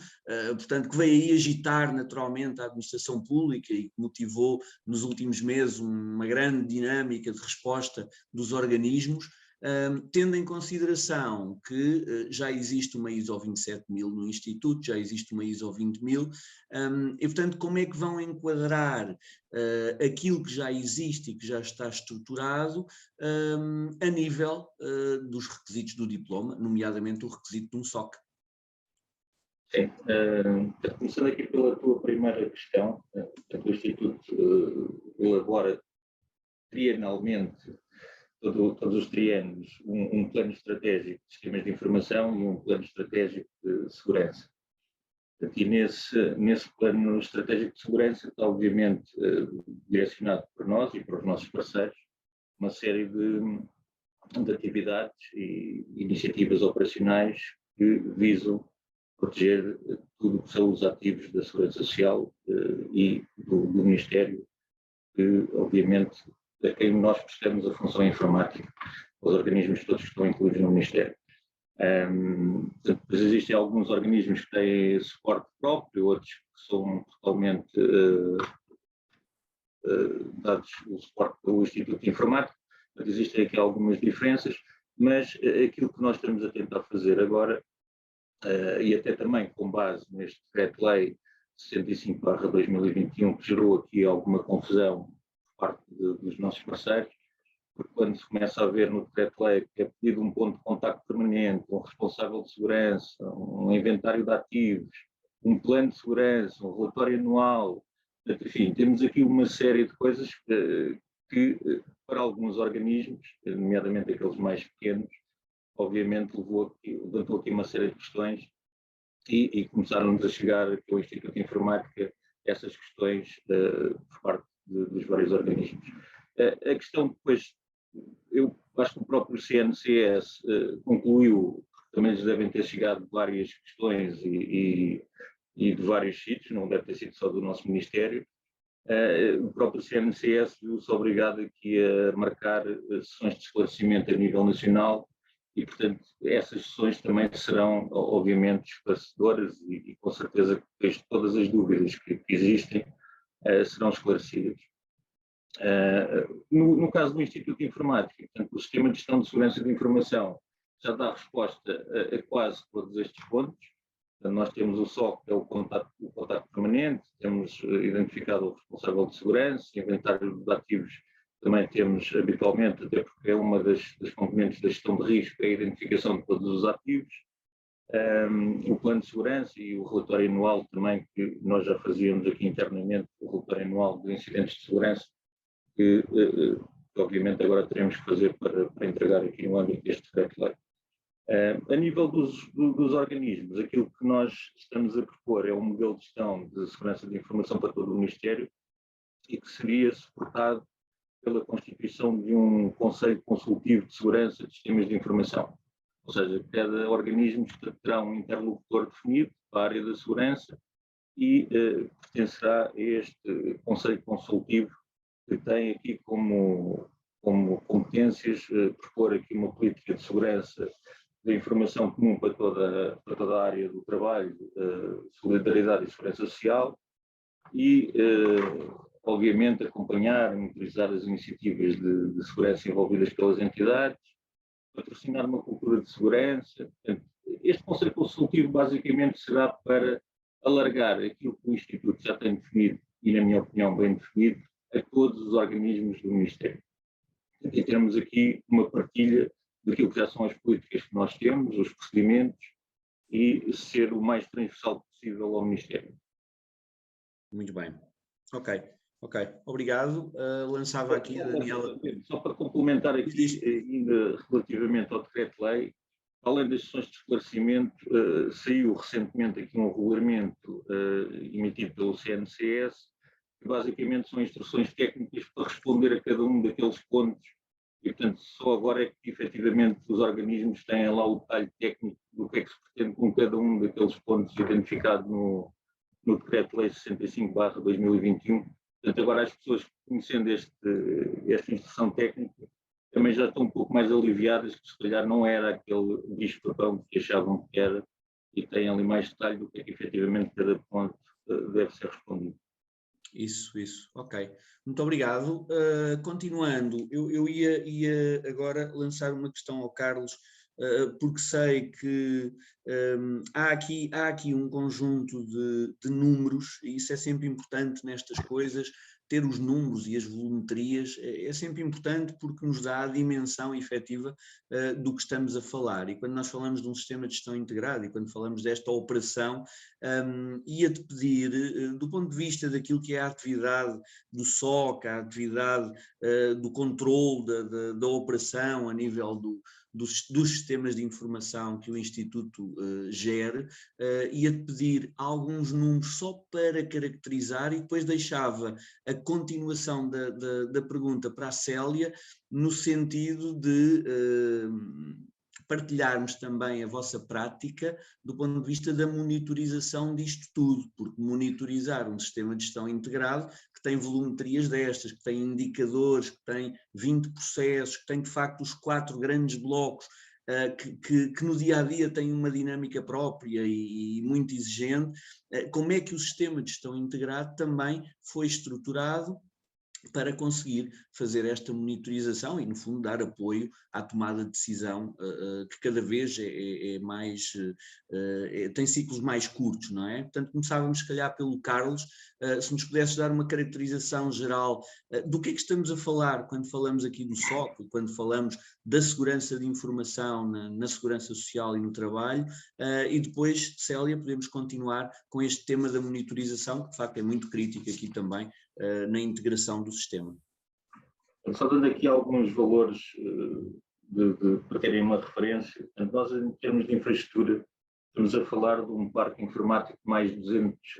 portanto, que veio aí agitar naturalmente a administração pública e que motivou nos últimos meses uma grande dinâmica de resposta dos organismos, tendo em consideração que já existe uma ISO 27000 no Instituto, já existe uma ISO 20000, e portanto como é que vão enquadrar aquilo que já existe e que já está estruturado a nível dos requisitos do diploma, nomeadamente o requisito de um SOC? Sim, começando aqui pela tua primeira questão, o Instituto elabora trienalmente, todos os triênios, um plano estratégico de sistemas de informação e um plano estratégico de segurança. E nesse plano estratégico de segurança está, obviamente, direcionado por nós e para os nossos parceiros, uma série de atividades e iniciativas operacionais que visam proteger tudo o que são os ativos da Segurança Social e do Ministério, que, obviamente, a quem nós prestamos a função informática, os organismos todos que estão incluídos no Ministério. Depois existem alguns organismos que têm suporte próprio, outros que são totalmente dados o suporte pelo Instituto de Informática. Existem aqui algumas diferenças, mas aquilo que nós estamos a tentar fazer agora, e até também com base neste Decreto-Lei 65/2021, que gerou aqui alguma confusão por parte dos nossos parceiros, porque quando se começa a ver no Decreto-Lei que é pedido um ponto de contacto permanente, um responsável de segurança, um inventário de ativos, um plano de segurança, um relatório anual, enfim, temos aqui uma série de coisas que para alguns organismos, nomeadamente aqueles mais pequenos, obviamente levantou aqui uma série de questões e começaram-nos a chegar aqui ao Instituto de Informática essas questões por parte dos vários organismos. A questão depois, eu acho que o próprio CNCS concluiu, também lhes devem ter chegado várias questões e de vários sítios, não deve ter sido só do nosso Ministério. O próprio CNCS viu-se obrigado aqui a marcar sessões de esclarecimento a nível nacional e, portanto, essas sessões também serão, obviamente, esclarecedoras e com certeza que todas as dúvidas que existem serão esclarecidas. No caso do Instituto de Informática, portanto, o Sistema de Gestão de Segurança de Informação já dá resposta a quase todos estes pontos. Portanto, nós temos o SOC, que é o contato permanente, temos identificado o responsável de segurança, inventário de ativos também temos habitualmente, até porque é uma das componentes da gestão de risco, é a identificação de todos os ativos. O plano de segurança e o relatório anual também, que nós já fazíamos aqui internamente, o relatório anual de incidentes de segurança, que obviamente agora teremos que fazer para entregar aqui no âmbito deste Decreto-Lei. A nível dos organismos, aquilo que nós estamos a propor é um modelo de gestão de segurança de informação para todo o Ministério e que seria suportado pela constituição de um Conselho Consultivo de Segurança de Sistemas de Informação. Ou seja, cada organismo terá um interlocutor definido para a área da segurança e pertencerá a este Conselho Consultivo que tem aqui como competências propor aqui uma política de segurança da informação comum para toda a área do trabalho, solidariedade e segurança social e, obviamente, acompanhar e monitorizar as iniciativas de segurança envolvidas pelas entidades, patrocinar uma cultura de segurança. Este Conselho Consultivo basicamente será para alargar aquilo que o Instituto já tem definido e, na minha opinião, bem definido, a todos os organismos do Ministério. E temos aqui uma partilha daquilo que já são as políticas que nós temos, os procedimentos e ser o mais transversal possível ao Ministério. Muito bem. Ok. Obrigado. Lançava aqui a Daniela. Só para complementar aqui, ainda relativamente ao Decreto-Lei, além das sessões de esclarecimento, saiu recentemente aqui um regulamento emitido pelo CNCS, que basicamente são instruções técnicas para responder a cada um daqueles pontos e, portanto, só agora é que efetivamente os organismos têm lá o detalhe técnico do que é que se pretende com cada um daqueles pontos identificados no Decreto-Lei 65/2021. Portanto, agora as pessoas conhecendo esta instrução técnica também já estão um pouco mais aliviadas, que se calhar não era aquele bicho-papão que achavam que era, e têm ali mais detalhe do que é que efetivamente cada ponto deve ser respondido. Isso, ok. Muito obrigado. Continuando, eu ia agora lançar uma questão ao Carlos, porque sei que há aqui um conjunto de números, e isso é sempre importante nestas coisas, ter os números e as volumetrias é sempre importante porque nos dá a dimensão efetiva do que estamos a falar. E quando nós falamos de um sistema de gestão integrado e quando falamos desta operação, ia-te pedir, do ponto de vista daquilo que é a atividade do SOC, a atividade do controle da operação a nível dos sistemas de informação que o Instituto gere, ia-te pedir alguns números só para caracterizar e depois deixava a continuação da pergunta para a Célia, no sentido de partilharmos também a vossa prática do ponto de vista da monitorização disto tudo, porque monitorizar um sistema de gestão integrado que tem volumetrias destas, que tem indicadores, que tem 20 processos, que tem de facto os 4 grandes blocos, que no dia-a-dia têm uma dinâmica própria e muito exigente, como é que o sistema de gestão integrado também foi estruturado para conseguir fazer esta monitorização e, no fundo, dar apoio à tomada de decisão, que cada vez é mais, tem ciclos mais curtos, não é? Portanto, começávamos, se calhar, pelo Carlos, se nos pudesses dar uma caracterização geral do que é que estamos a falar quando falamos aqui do SOC, quando falamos da segurança de informação na segurança social e no trabalho, e depois, Célia, podemos continuar com este tema da monitorização, que de facto é muito crítico aqui também, na integração do sistema. Só dando aqui alguns valores para terem uma referência, nós em termos de infraestrutura estamos a falar de um parque informático de mais de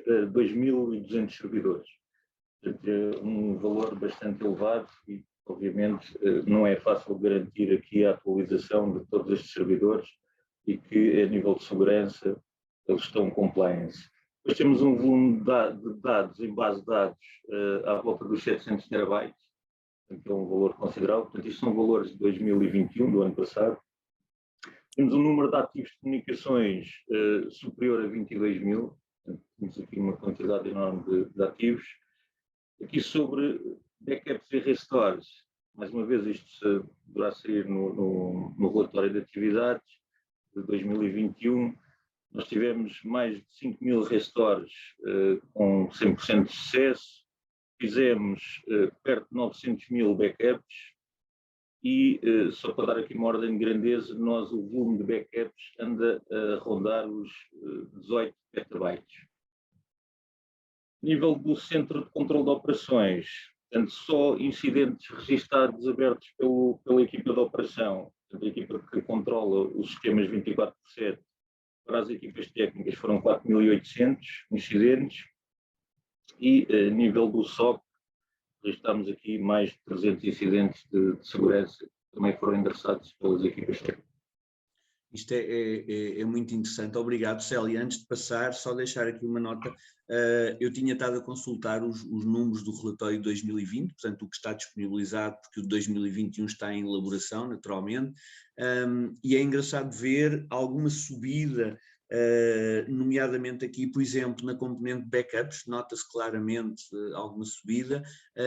2.200 servidores. Portanto, é um valor bastante elevado e obviamente não é fácil garantir aqui a atualização de todos estes servidores e que a nível de segurança eles estão compliance. Depois temos um volume de dados em base de dados à volta dos 700 terabytes, que é um valor considerável. Portanto, isto são valores de 2021, do ano passado. Temos um número de ativos de comunicações superior a 22 mil. Portanto, temos aqui uma quantidade enorme de ativos. Aqui sobre backups e restores, mais uma vez isto deverá sair no relatório de atividades de 2021. Nós tivemos mais de 5 mil restores com 100% de sucesso, fizemos perto de 900 mil backups e, só para dar aqui uma ordem de grandeza, o volume de backups anda a rondar os 18 petabytes. Nível do centro de controle de operações, portanto, só incidentes registados abertos pela equipa de operação, portanto, a equipa que controla os sistemas 24/7, para as equipas técnicas foram 4.800 incidentes e, a nível do SOC, registramos aqui mais de 300 incidentes de segurança que também foram endereçados pelas equipas técnicas. Isto é muito interessante. Obrigado, Célia. Antes de passar, só deixar aqui uma nota. Eu tinha estado a consultar os números do relatório de 2020, portanto, o que está disponibilizado, porque o de 2021 está em elaboração, naturalmente, e é engraçado ver alguma subida, nomeadamente aqui, por exemplo, na componente de backups, nota-se claramente alguma subida,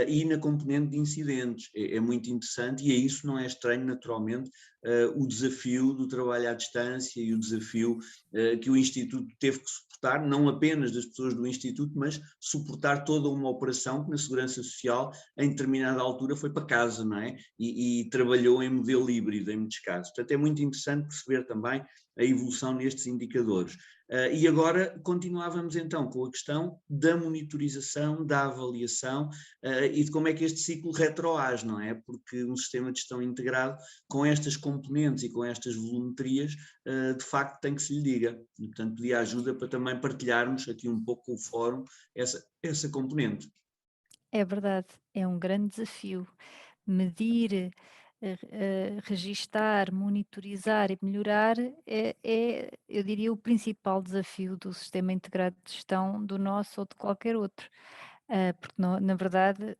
e na componente de incidentes. É muito interessante e a isso não é estranho, naturalmente, o desafio do trabalho à distância e o desafio que o Instituto teve que suportar, não apenas das pessoas do Instituto, mas suportar toda uma operação que na Segurança Social, em determinada altura, foi para casa, não é? E trabalhou em modelo híbrido, em muitos casos. Portanto, é muito interessante perceber também a evolução nestes indicadores. E agora continuávamos então com a questão da monitorização, da avaliação e de como é que este ciclo retroage, não é? Porque um sistema de gestão integrado com estas componentes e com estas volumetrias, de facto tem que se lhe diga. E, portanto, pedir ajuda para também partilharmos aqui um pouco com o fórum essa componente. É verdade, é um grande desafio. Medir, registar, monitorizar e melhorar é, eu diria, o principal desafio do sistema integrado de gestão do nosso ou de qualquer outro. Porque na verdade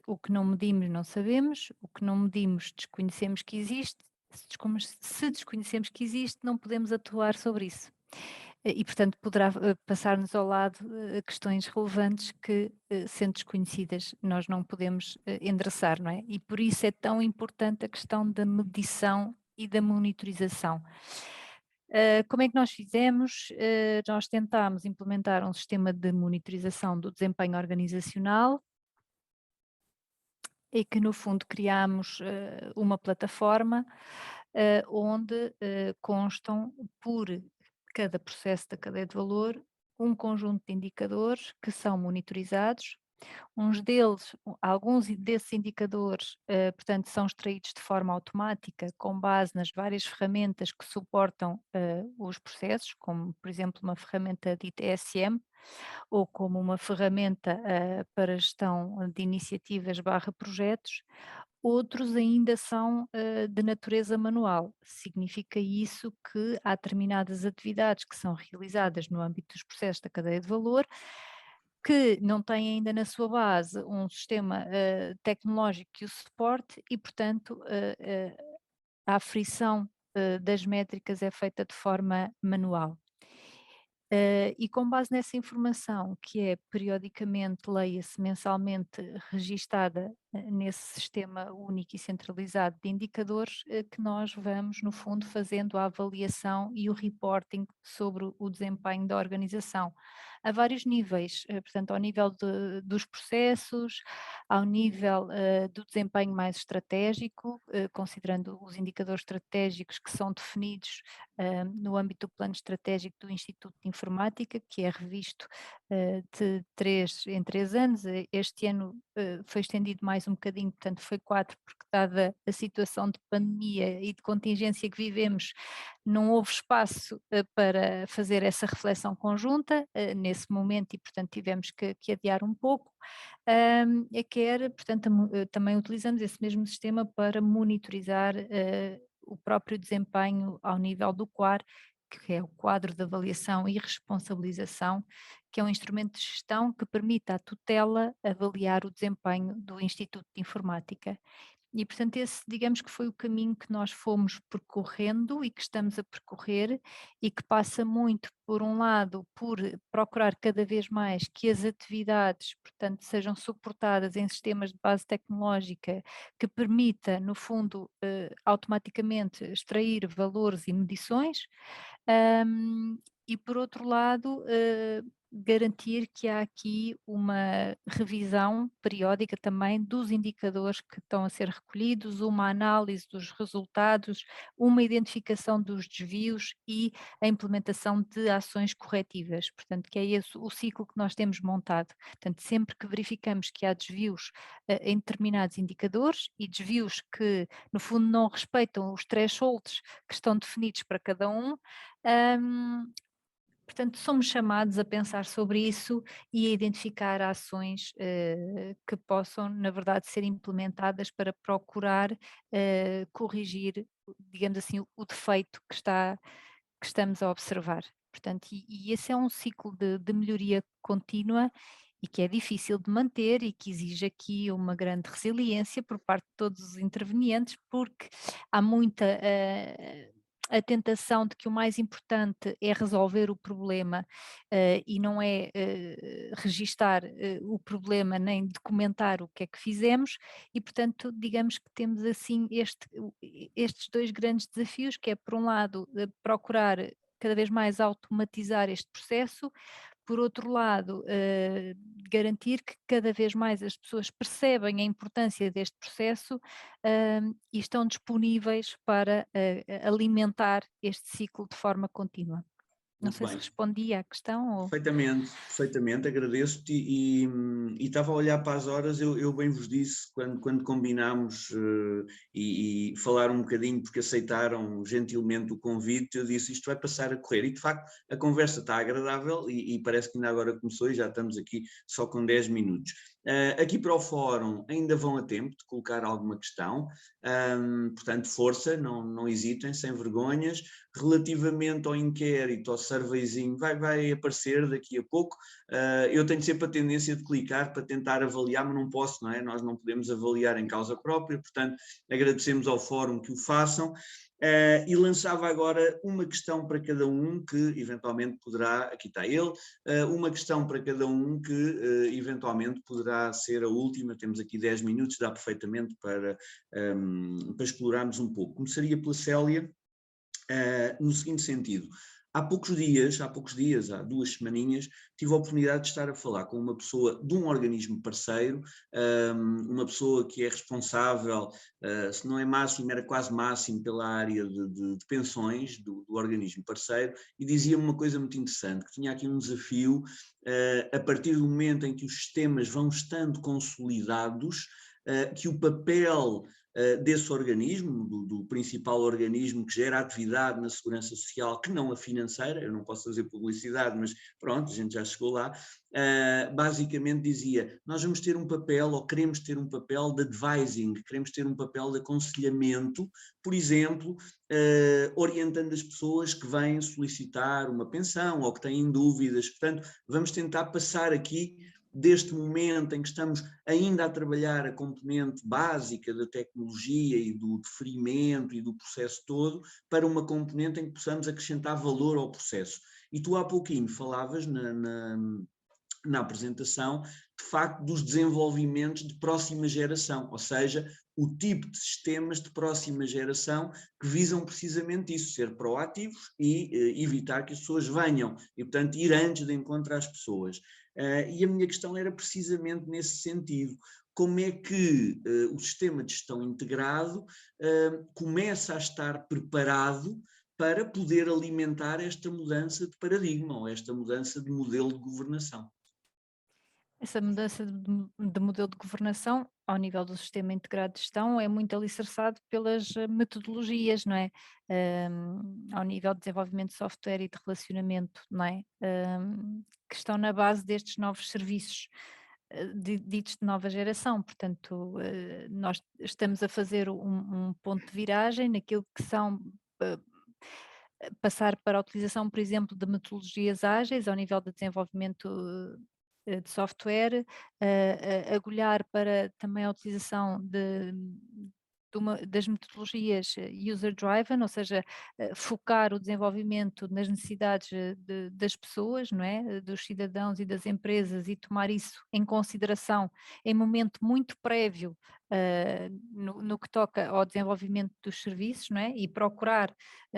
o que não medimos não sabemos, o que não medimos desconhecemos que existe, se desconhecemos que existe não podemos atuar sobre isso. E portanto poderá passar-nos ao lado questões relevantes que, sendo desconhecidas, nós não podemos endereçar, não é? E por isso é tão importante a questão da medição e da monitorização. Como é que nós fizemos? Nós tentámos implementar um sistema de monitorização do desempenho organizacional e que no fundo criámos uma plataforma onde constam por cada processo da cadeia de valor um conjunto de indicadores que são monitorizados. Alguns desses indicadores, portanto, são extraídos de forma automática com base nas várias ferramentas que suportam os processos, como por exemplo uma ferramenta de ITSM ou como uma ferramenta para gestão de iniciativas / projetos. Outros ainda são de natureza manual. Significa isso que há determinadas atividades que são realizadas no âmbito dos processos da cadeia de valor que não têm ainda na sua base um sistema tecnológico que o suporte e, portanto, a aferição das métricas é feita de forma manual. E com base nessa informação, que é periodicamente, leia-se mensalmente, registada nesse sistema único e centralizado de indicadores, que nós vamos, no fundo, fazendo a avaliação e o reporting sobre o desempenho da organização, a vários níveis, portanto, ao nível dos processos, ao nível do desempenho mais estratégico, considerando os indicadores estratégicos que são definidos no âmbito do plano estratégico do Instituto de Informática, que é revisto de 3 em 3 anos. Este ano foi estendido mais um bocadinho, portanto foi 4, porque dada a situação de pandemia e de contingência que vivemos, não houve espaço para fazer essa reflexão conjunta nesse momento e, portanto, tivemos que adiar um pouco. Portanto, também utilizamos esse mesmo sistema para monitorizar o próprio desempenho ao nível do QAR, que é o quadro de avaliação e responsabilização, que é um instrumento de gestão que permite à tutela avaliar o desempenho do Instituto de Informática. E, portanto, esse, digamos que foi o caminho que nós fomos percorrendo e que estamos a percorrer e que passa muito, por um lado, por procurar cada vez mais que as atividades, portanto, sejam suportadas em sistemas de base tecnológica que permita, no fundo, automaticamente extrair valores e medições, e por outro lado, garantir que há aqui uma revisão periódica também dos indicadores que estão a ser recolhidos, uma análise dos resultados, uma identificação dos desvios e a implementação de ações corretivas. Portanto, que é esse o ciclo que nós temos montado. Portanto, sempre que verificamos que há desvios em determinados indicadores e desvios que, no fundo, não respeitam os thresholds que estão definidos para cada um, portanto, somos chamados a pensar sobre isso e a identificar ações que possam, na verdade, ser implementadas para procurar corrigir, digamos assim, o defeito que estamos a observar. Portanto, e esse é um ciclo de melhoria contínua e que é difícil de manter e que exige aqui uma grande resiliência por parte de todos os intervenientes, porque há muita a tentação de que o mais importante é resolver o problema e não é registar o problema nem documentar o que é que fizemos e, portanto, digamos que temos assim estes dois grandes desafios, que é, por um lado, procurar cada vez mais automatizar este processo, por outro lado, garantir que cada vez mais as pessoas percebem a importância deste processo e estão disponíveis para alimentar este ciclo de forma contínua. Não Muito sei bem. se respondi à questão. Ou... Perfeitamente, agradeço-te e estava a olhar para as horas, eu bem vos disse quando combinámos e falar um bocadinho porque aceitaram gentilmente o convite, eu disse isto vai passar a correr e de facto a conversa está agradável e parece que ainda agora começou e já estamos aqui só com 10 minutos. Aqui para o fórum ainda vão a tempo de colocar alguma questão, portanto força, não hesitem, sem vergonhas. Relativamente ao inquérito, ao surveyzinho, vai aparecer daqui a pouco. Eu tenho sempre a tendência de clicar para tentar avaliar, mas não posso, não é? Nós não podemos avaliar em causa própria, portanto agradecemos ao fórum que o façam. E lançava agora uma questão para cada um que eventualmente poderá, aqui está ele, uma questão para cada um que eventualmente poderá ser a última. Temos aqui 10 minutos, dá perfeitamente para explorarmos um pouco. Começaria pela Célia, no seguinte sentido. Há poucos dias, há 2 semaninhas, tive a oportunidade de estar a falar com uma pessoa de um organismo parceiro, uma pessoa que é responsável, se não é máximo, era quase máximo pela área de pensões do organismo parceiro, e dizia-me uma coisa muito interessante, que tinha aqui um desafio, a partir do momento em que os sistemas vão estando consolidados, que o papel desse organismo, do principal organismo que gera atividade na segurança social, que não a financeira, eu não posso fazer publicidade, mas pronto, a gente já chegou lá, basicamente dizia, nós vamos ter um papel, ou queremos ter um papel de advising, queremos ter um papel de aconselhamento, por exemplo, orientando as pessoas que vêm solicitar uma pensão ou que têm dúvidas. Portanto, vamos tentar passar aqui deste momento em que estamos ainda a trabalhar a componente básica da tecnologia e do deferimento e do processo todo, para uma componente em que possamos acrescentar valor ao processo. E tu há pouquinho falavas na apresentação, de facto, dos desenvolvimentos de próxima geração, ou seja, o tipo de sistemas de próxima geração que visam precisamente isso, ser proativos e evitar que as pessoas venham, e portanto ir antes de encontrar as pessoas. E a minha questão era precisamente nesse sentido. Como é que o sistema de gestão integrado começa a estar preparado para poder alimentar esta mudança de paradigma, ou esta mudança de modelo de governação? Essa mudança de modelo de governação ao nível do sistema integrado de gestão é muito alicerçado pelas metodologias, não é? Ao nível de desenvolvimento de software e de relacionamento, não é? Que estão na base destes novos serviços ditos de nova geração. Portanto, nós estamos a fazer um ponto de viragem naquilo que são passar para a utilização, por exemplo, de metodologias ágeis ao nível de desenvolvimento de software, olhar para também a utilização das metodologias user-driven, ou seja, focar o desenvolvimento nas necessidades das pessoas, não é? Dos cidadãos e das empresas, e tomar isso em consideração em momento muito prévio no que toca ao desenvolvimento dos serviços, não é? E procurar,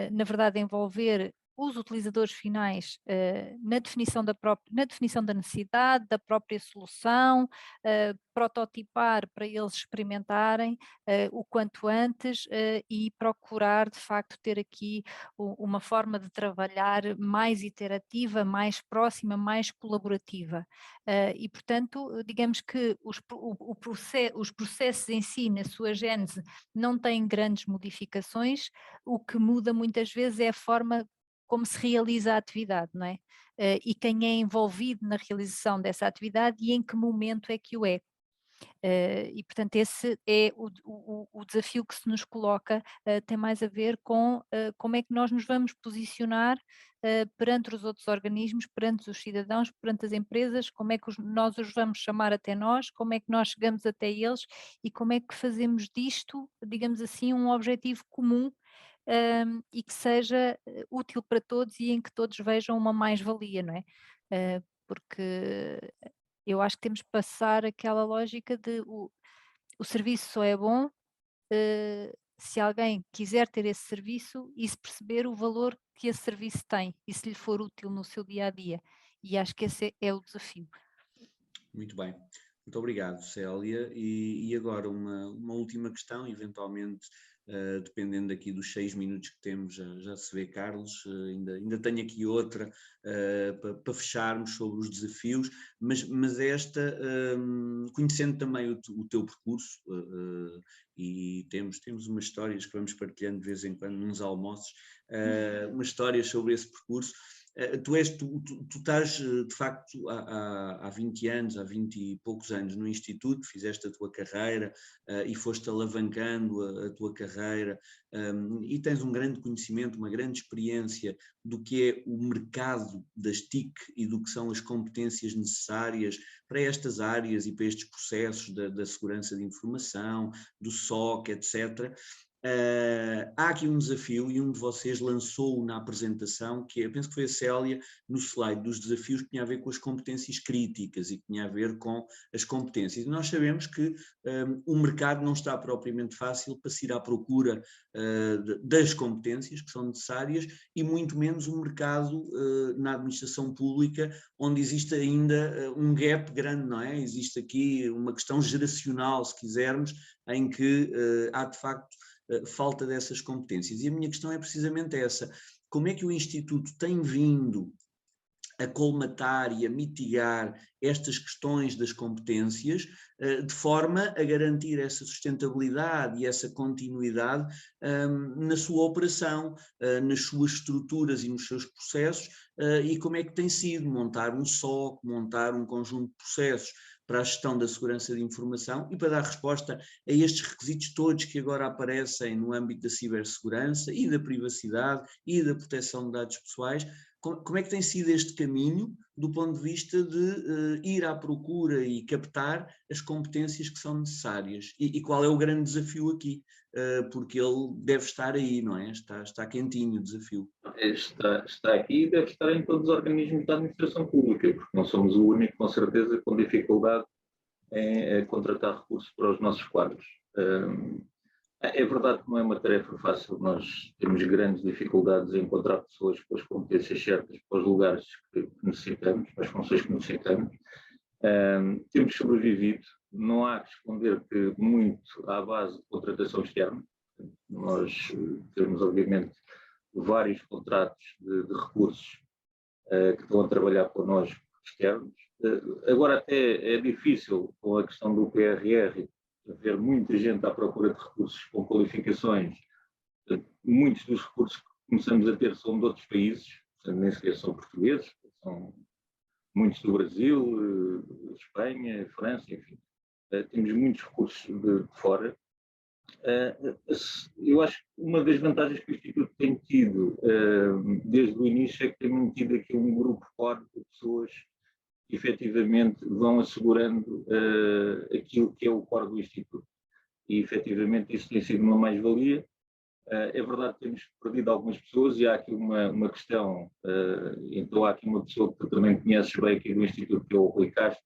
na verdade, envolver os utilizadores finais na definição da necessidade, da própria solução, prototipar para eles experimentarem o quanto antes e procurar de facto ter aqui uma forma de trabalhar mais iterativa, mais próxima, mais colaborativa. E portanto, digamos que os processos em si, na sua gênese, não têm grandes modificações. O que muda muitas vezes é a forma como se realiza a atividade, não é? E quem é envolvido na realização dessa atividade e em que momento é que o é. E portanto esse é o desafio que se nos coloca, tem mais a ver com como é que nós nos vamos posicionar perante os outros organismos, perante os cidadãos, perante as empresas, como é que nós os vamos chamar até nós, como é que nós chegamos até eles e como é que fazemos disto, digamos assim, um objetivo comum, e que seja útil para todos e em que todos vejam uma mais-valia, não é? Porque eu acho que temos que passar aquela lógica de o serviço só é bom se alguém quiser ter esse serviço e se perceber o valor que esse serviço tem e se lhe for útil no seu dia a dia. E acho que esse é o desafio. Muito bem. Muito obrigado, Célia. E agora uma última questão, eventualmente, dependendo aqui dos 6 minutos que temos, já se vê, Carlos, ainda tenho aqui outra para fecharmos sobre os desafios, mas esta, conhecendo também o teu percurso, e temos umas histórias que vamos partilhando de vez em quando nos almoços, umas histórias sobre esse percurso. Tu estás, de facto, há 20 anos, há 20 e poucos anos no Instituto, fizeste a tua carreira e foste alavancando a tua carreira e tens um grande conhecimento, uma grande experiência do que é o mercado das TIC e do que são as competências necessárias para estas áreas e para estes processos da segurança de informação, do SOC, etc. Há aqui um desafio e um de vocês lançou na apresentação, que eu penso que foi a Célia, no slide dos desafios que tinha a ver com as competências críticas e que tinha a ver com as competências. E nós sabemos que o mercado não está propriamente fácil para se ir à procura das competências que são necessárias e muito menos um mercado na administração pública onde existe ainda um gap grande, não é? Existe aqui uma questão geracional, se quisermos, em que há de facto falta dessas competências. E a minha questão é precisamente essa: como é que o Instituto tem vindo a colmatar e a mitigar estas questões das competências de forma a garantir essa sustentabilidade e essa continuidade na sua operação, nas suas estruturas e nos seus processos, e como é que tem sido montar um SOC, montar um conjunto de processos para a gestão da segurança de informação e para dar resposta a estes requisitos todos que agora aparecem no âmbito da cibersegurança e da privacidade e da proteção de dados pessoais. Como é que tem sido este caminho do ponto de vista de ir à procura e captar as competências que são necessárias? E qual é o grande desafio aqui? Porque ele deve estar aí, não é? Está quentinho o desafio. Está aqui e deve estar em todos os organismos da administração pública, porque não somos o único, com certeza, com dificuldade em contratar recursos para os nossos quadros. É verdade que não é uma tarefa fácil, nós temos grandes dificuldades em encontrar pessoas com as competências certas para os lugares que necessitamos, para as funções que necessitamos. Temos sobrevivido, não há que esconder que muito à base de contratação externa. Nós temos, obviamente, vários contratos de recursos que estão a trabalhar connosco externos. Agora até é difícil, com a questão do PRR, haver muita gente à procura de recursos com qualificações. Muitos dos recursos que começamos a ter são de outros países, nem sequer são portugueses, são muitos do Brasil, Espanha, França, enfim. Temos muitos recursos de fora. Eu acho que uma das vantagens que o Instituto tem tido desde o início é que tem mantido aqui um grupo forte de pessoas que efetivamente vão assegurando aquilo que é o core do Instituto. E efetivamente isso tem sido uma mais-valia. É verdade que temos perdido algumas pessoas e há aqui uma questão, então há aqui uma pessoa que tu também conheces bem aqui do Instituto, que é o Rui Castro,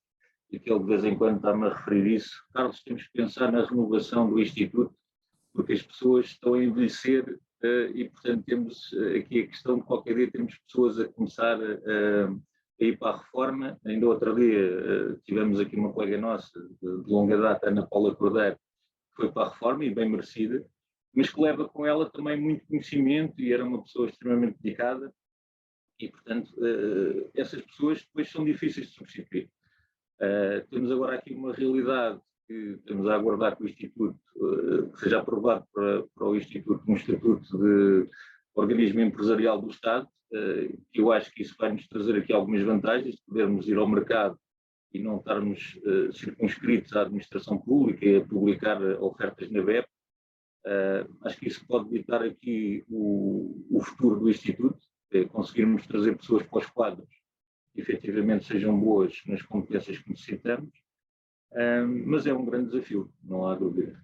e que ele de vez em quando está-me a referir isso. Carlos, temos que pensar na renovação do Instituto, porque as pessoas estão a envelhecer e, portanto, temos aqui a questão de qualquer dia temos pessoas a começar a ir para a reforma. Ainda outro dia tivemos aqui uma colega nossa de longa data, Ana Paula Cordeiro, que foi para a reforma e bem merecida, mas que leva com ela também muito conhecimento e era uma pessoa extremamente dedicada e, portanto, essas pessoas depois são difíceis de substituir. Temos agora aqui uma realidade que estamos a aguardar que o Instituto que seja aprovado para o Instituto um estatuto de organismo empresarial do Estado, que eu acho que isso vai nos trazer aqui algumas vantagens, de podermos ir ao mercado e não estarmos circunscritos à administração pública e a publicar ofertas na web. Acho que isso pode ditar aqui o futuro do Instituto, conseguirmos trazer pessoas para os quadros que efetivamente sejam boas nas competências que necessitamos, mas é um grande desafio, não há dúvida,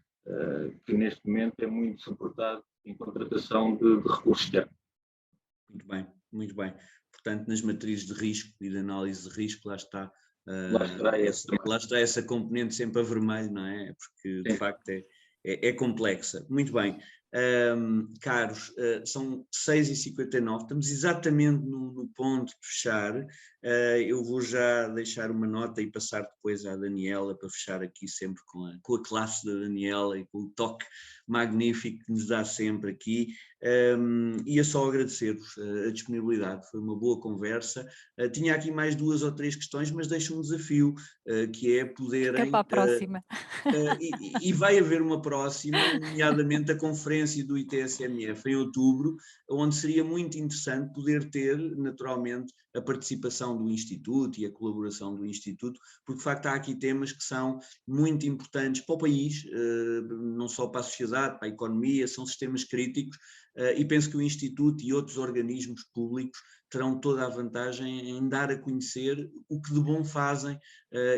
que neste momento é muito suportado em contratação de recursos externos. Muito bem, muito bem. Portanto, nas matrizes de risco e de análise de risco, lá está essa componente sempre a vermelho, não é? Porque de facto é complexa. Muito bem. Caros, são 6h59, estamos exatamente no ponto de fechar. Eu vou já deixar uma nota e passar depois à Daniela para fechar aqui sempre com a classe da Daniela e com o toque magnífico que nos dá sempre aqui. Ia só agradecer-vos a disponibilidade, foi uma boa conversa. Tinha aqui mais 2 ou 3 questões, mas deixo um desafio, que é poderem... Fica para a próxima. E vai haver uma próxima, nomeadamente a conferência conferência do ITSMF em outubro, onde seria muito interessante poder ter, naturalmente, a participação do Instituto e a colaboração do Instituto, porque de facto há aqui temas que são muito importantes para o país, não só para a sociedade, para a economia, são sistemas críticos, e penso que o Instituto e outros organismos públicos terão toda a vantagem em dar a conhecer o que de bom fazem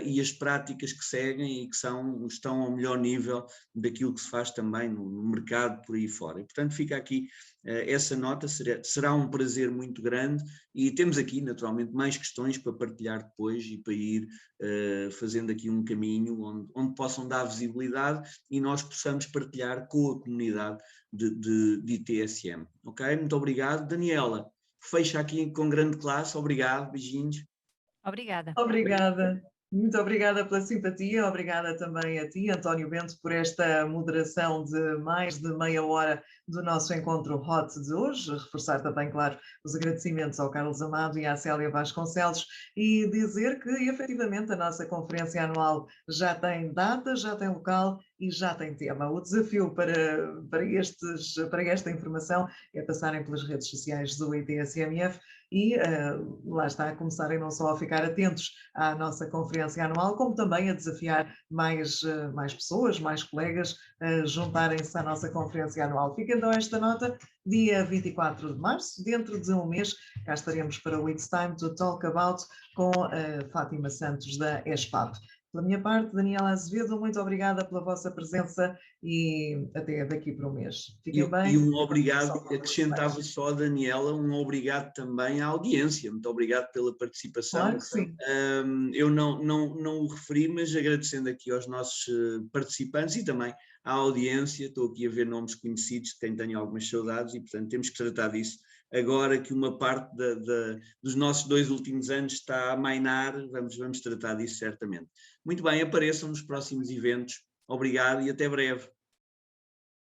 e as práticas que seguem e que estão ao melhor nível daquilo que se faz também no mercado por aí fora. E, portanto, fica aqui essa nota, será um prazer muito grande e temos aqui, naturalmente, mais questões para partilhar depois e para ir fazendo aqui um caminho onde possam dar visibilidade e nós possamos partilhar com a comunidade de ITSM. Ok? Muito obrigado. Daniela, fecha aqui com grande classe. Obrigado, beijinhos. Obrigada. Obrigada. Muito obrigada pela simpatia, obrigada também a ti, António Bento, por esta moderação de mais de meia hora do nosso encontro Hot de hoje. Reforçar também, claro, os agradecimentos ao Carlos Amado e à Célia Vasconcelos e dizer que, efetivamente, a nossa conferência anual já tem data, já tem local e já tem tema. O desafio para esta informação é passarem pelas redes sociais do ITSMF e lá está, a começarem não só a ficar atentos à nossa conferência anual, como também a desafiar mais pessoas, mais colegas a juntarem-se à nossa conferência anual. Fica então esta nota, dia 24 de março, dentro de um mês, cá estaremos para o It's Time to Talk About com a Fátima Santos da ESPAP. Pela minha parte, Daniela Azevedo, muito obrigada pela vossa presença e até daqui para um mês. Fiquem bem. E um obrigado, acrescentava só a Daniela, um obrigado também à audiência. Muito obrigado pela participação. Claro que sim. Eu não o referi, mas agradecendo aqui aos nossos participantes e também à audiência. Estou aqui a ver nomes conhecidos de quem tenho algumas saudades e, portanto, temos que tratar disso. Agora que uma parte dos nossos 2 últimos anos está a mainar, vamos tratar disso certamente. Muito bem, apareçam nos próximos eventos. Obrigado e até breve.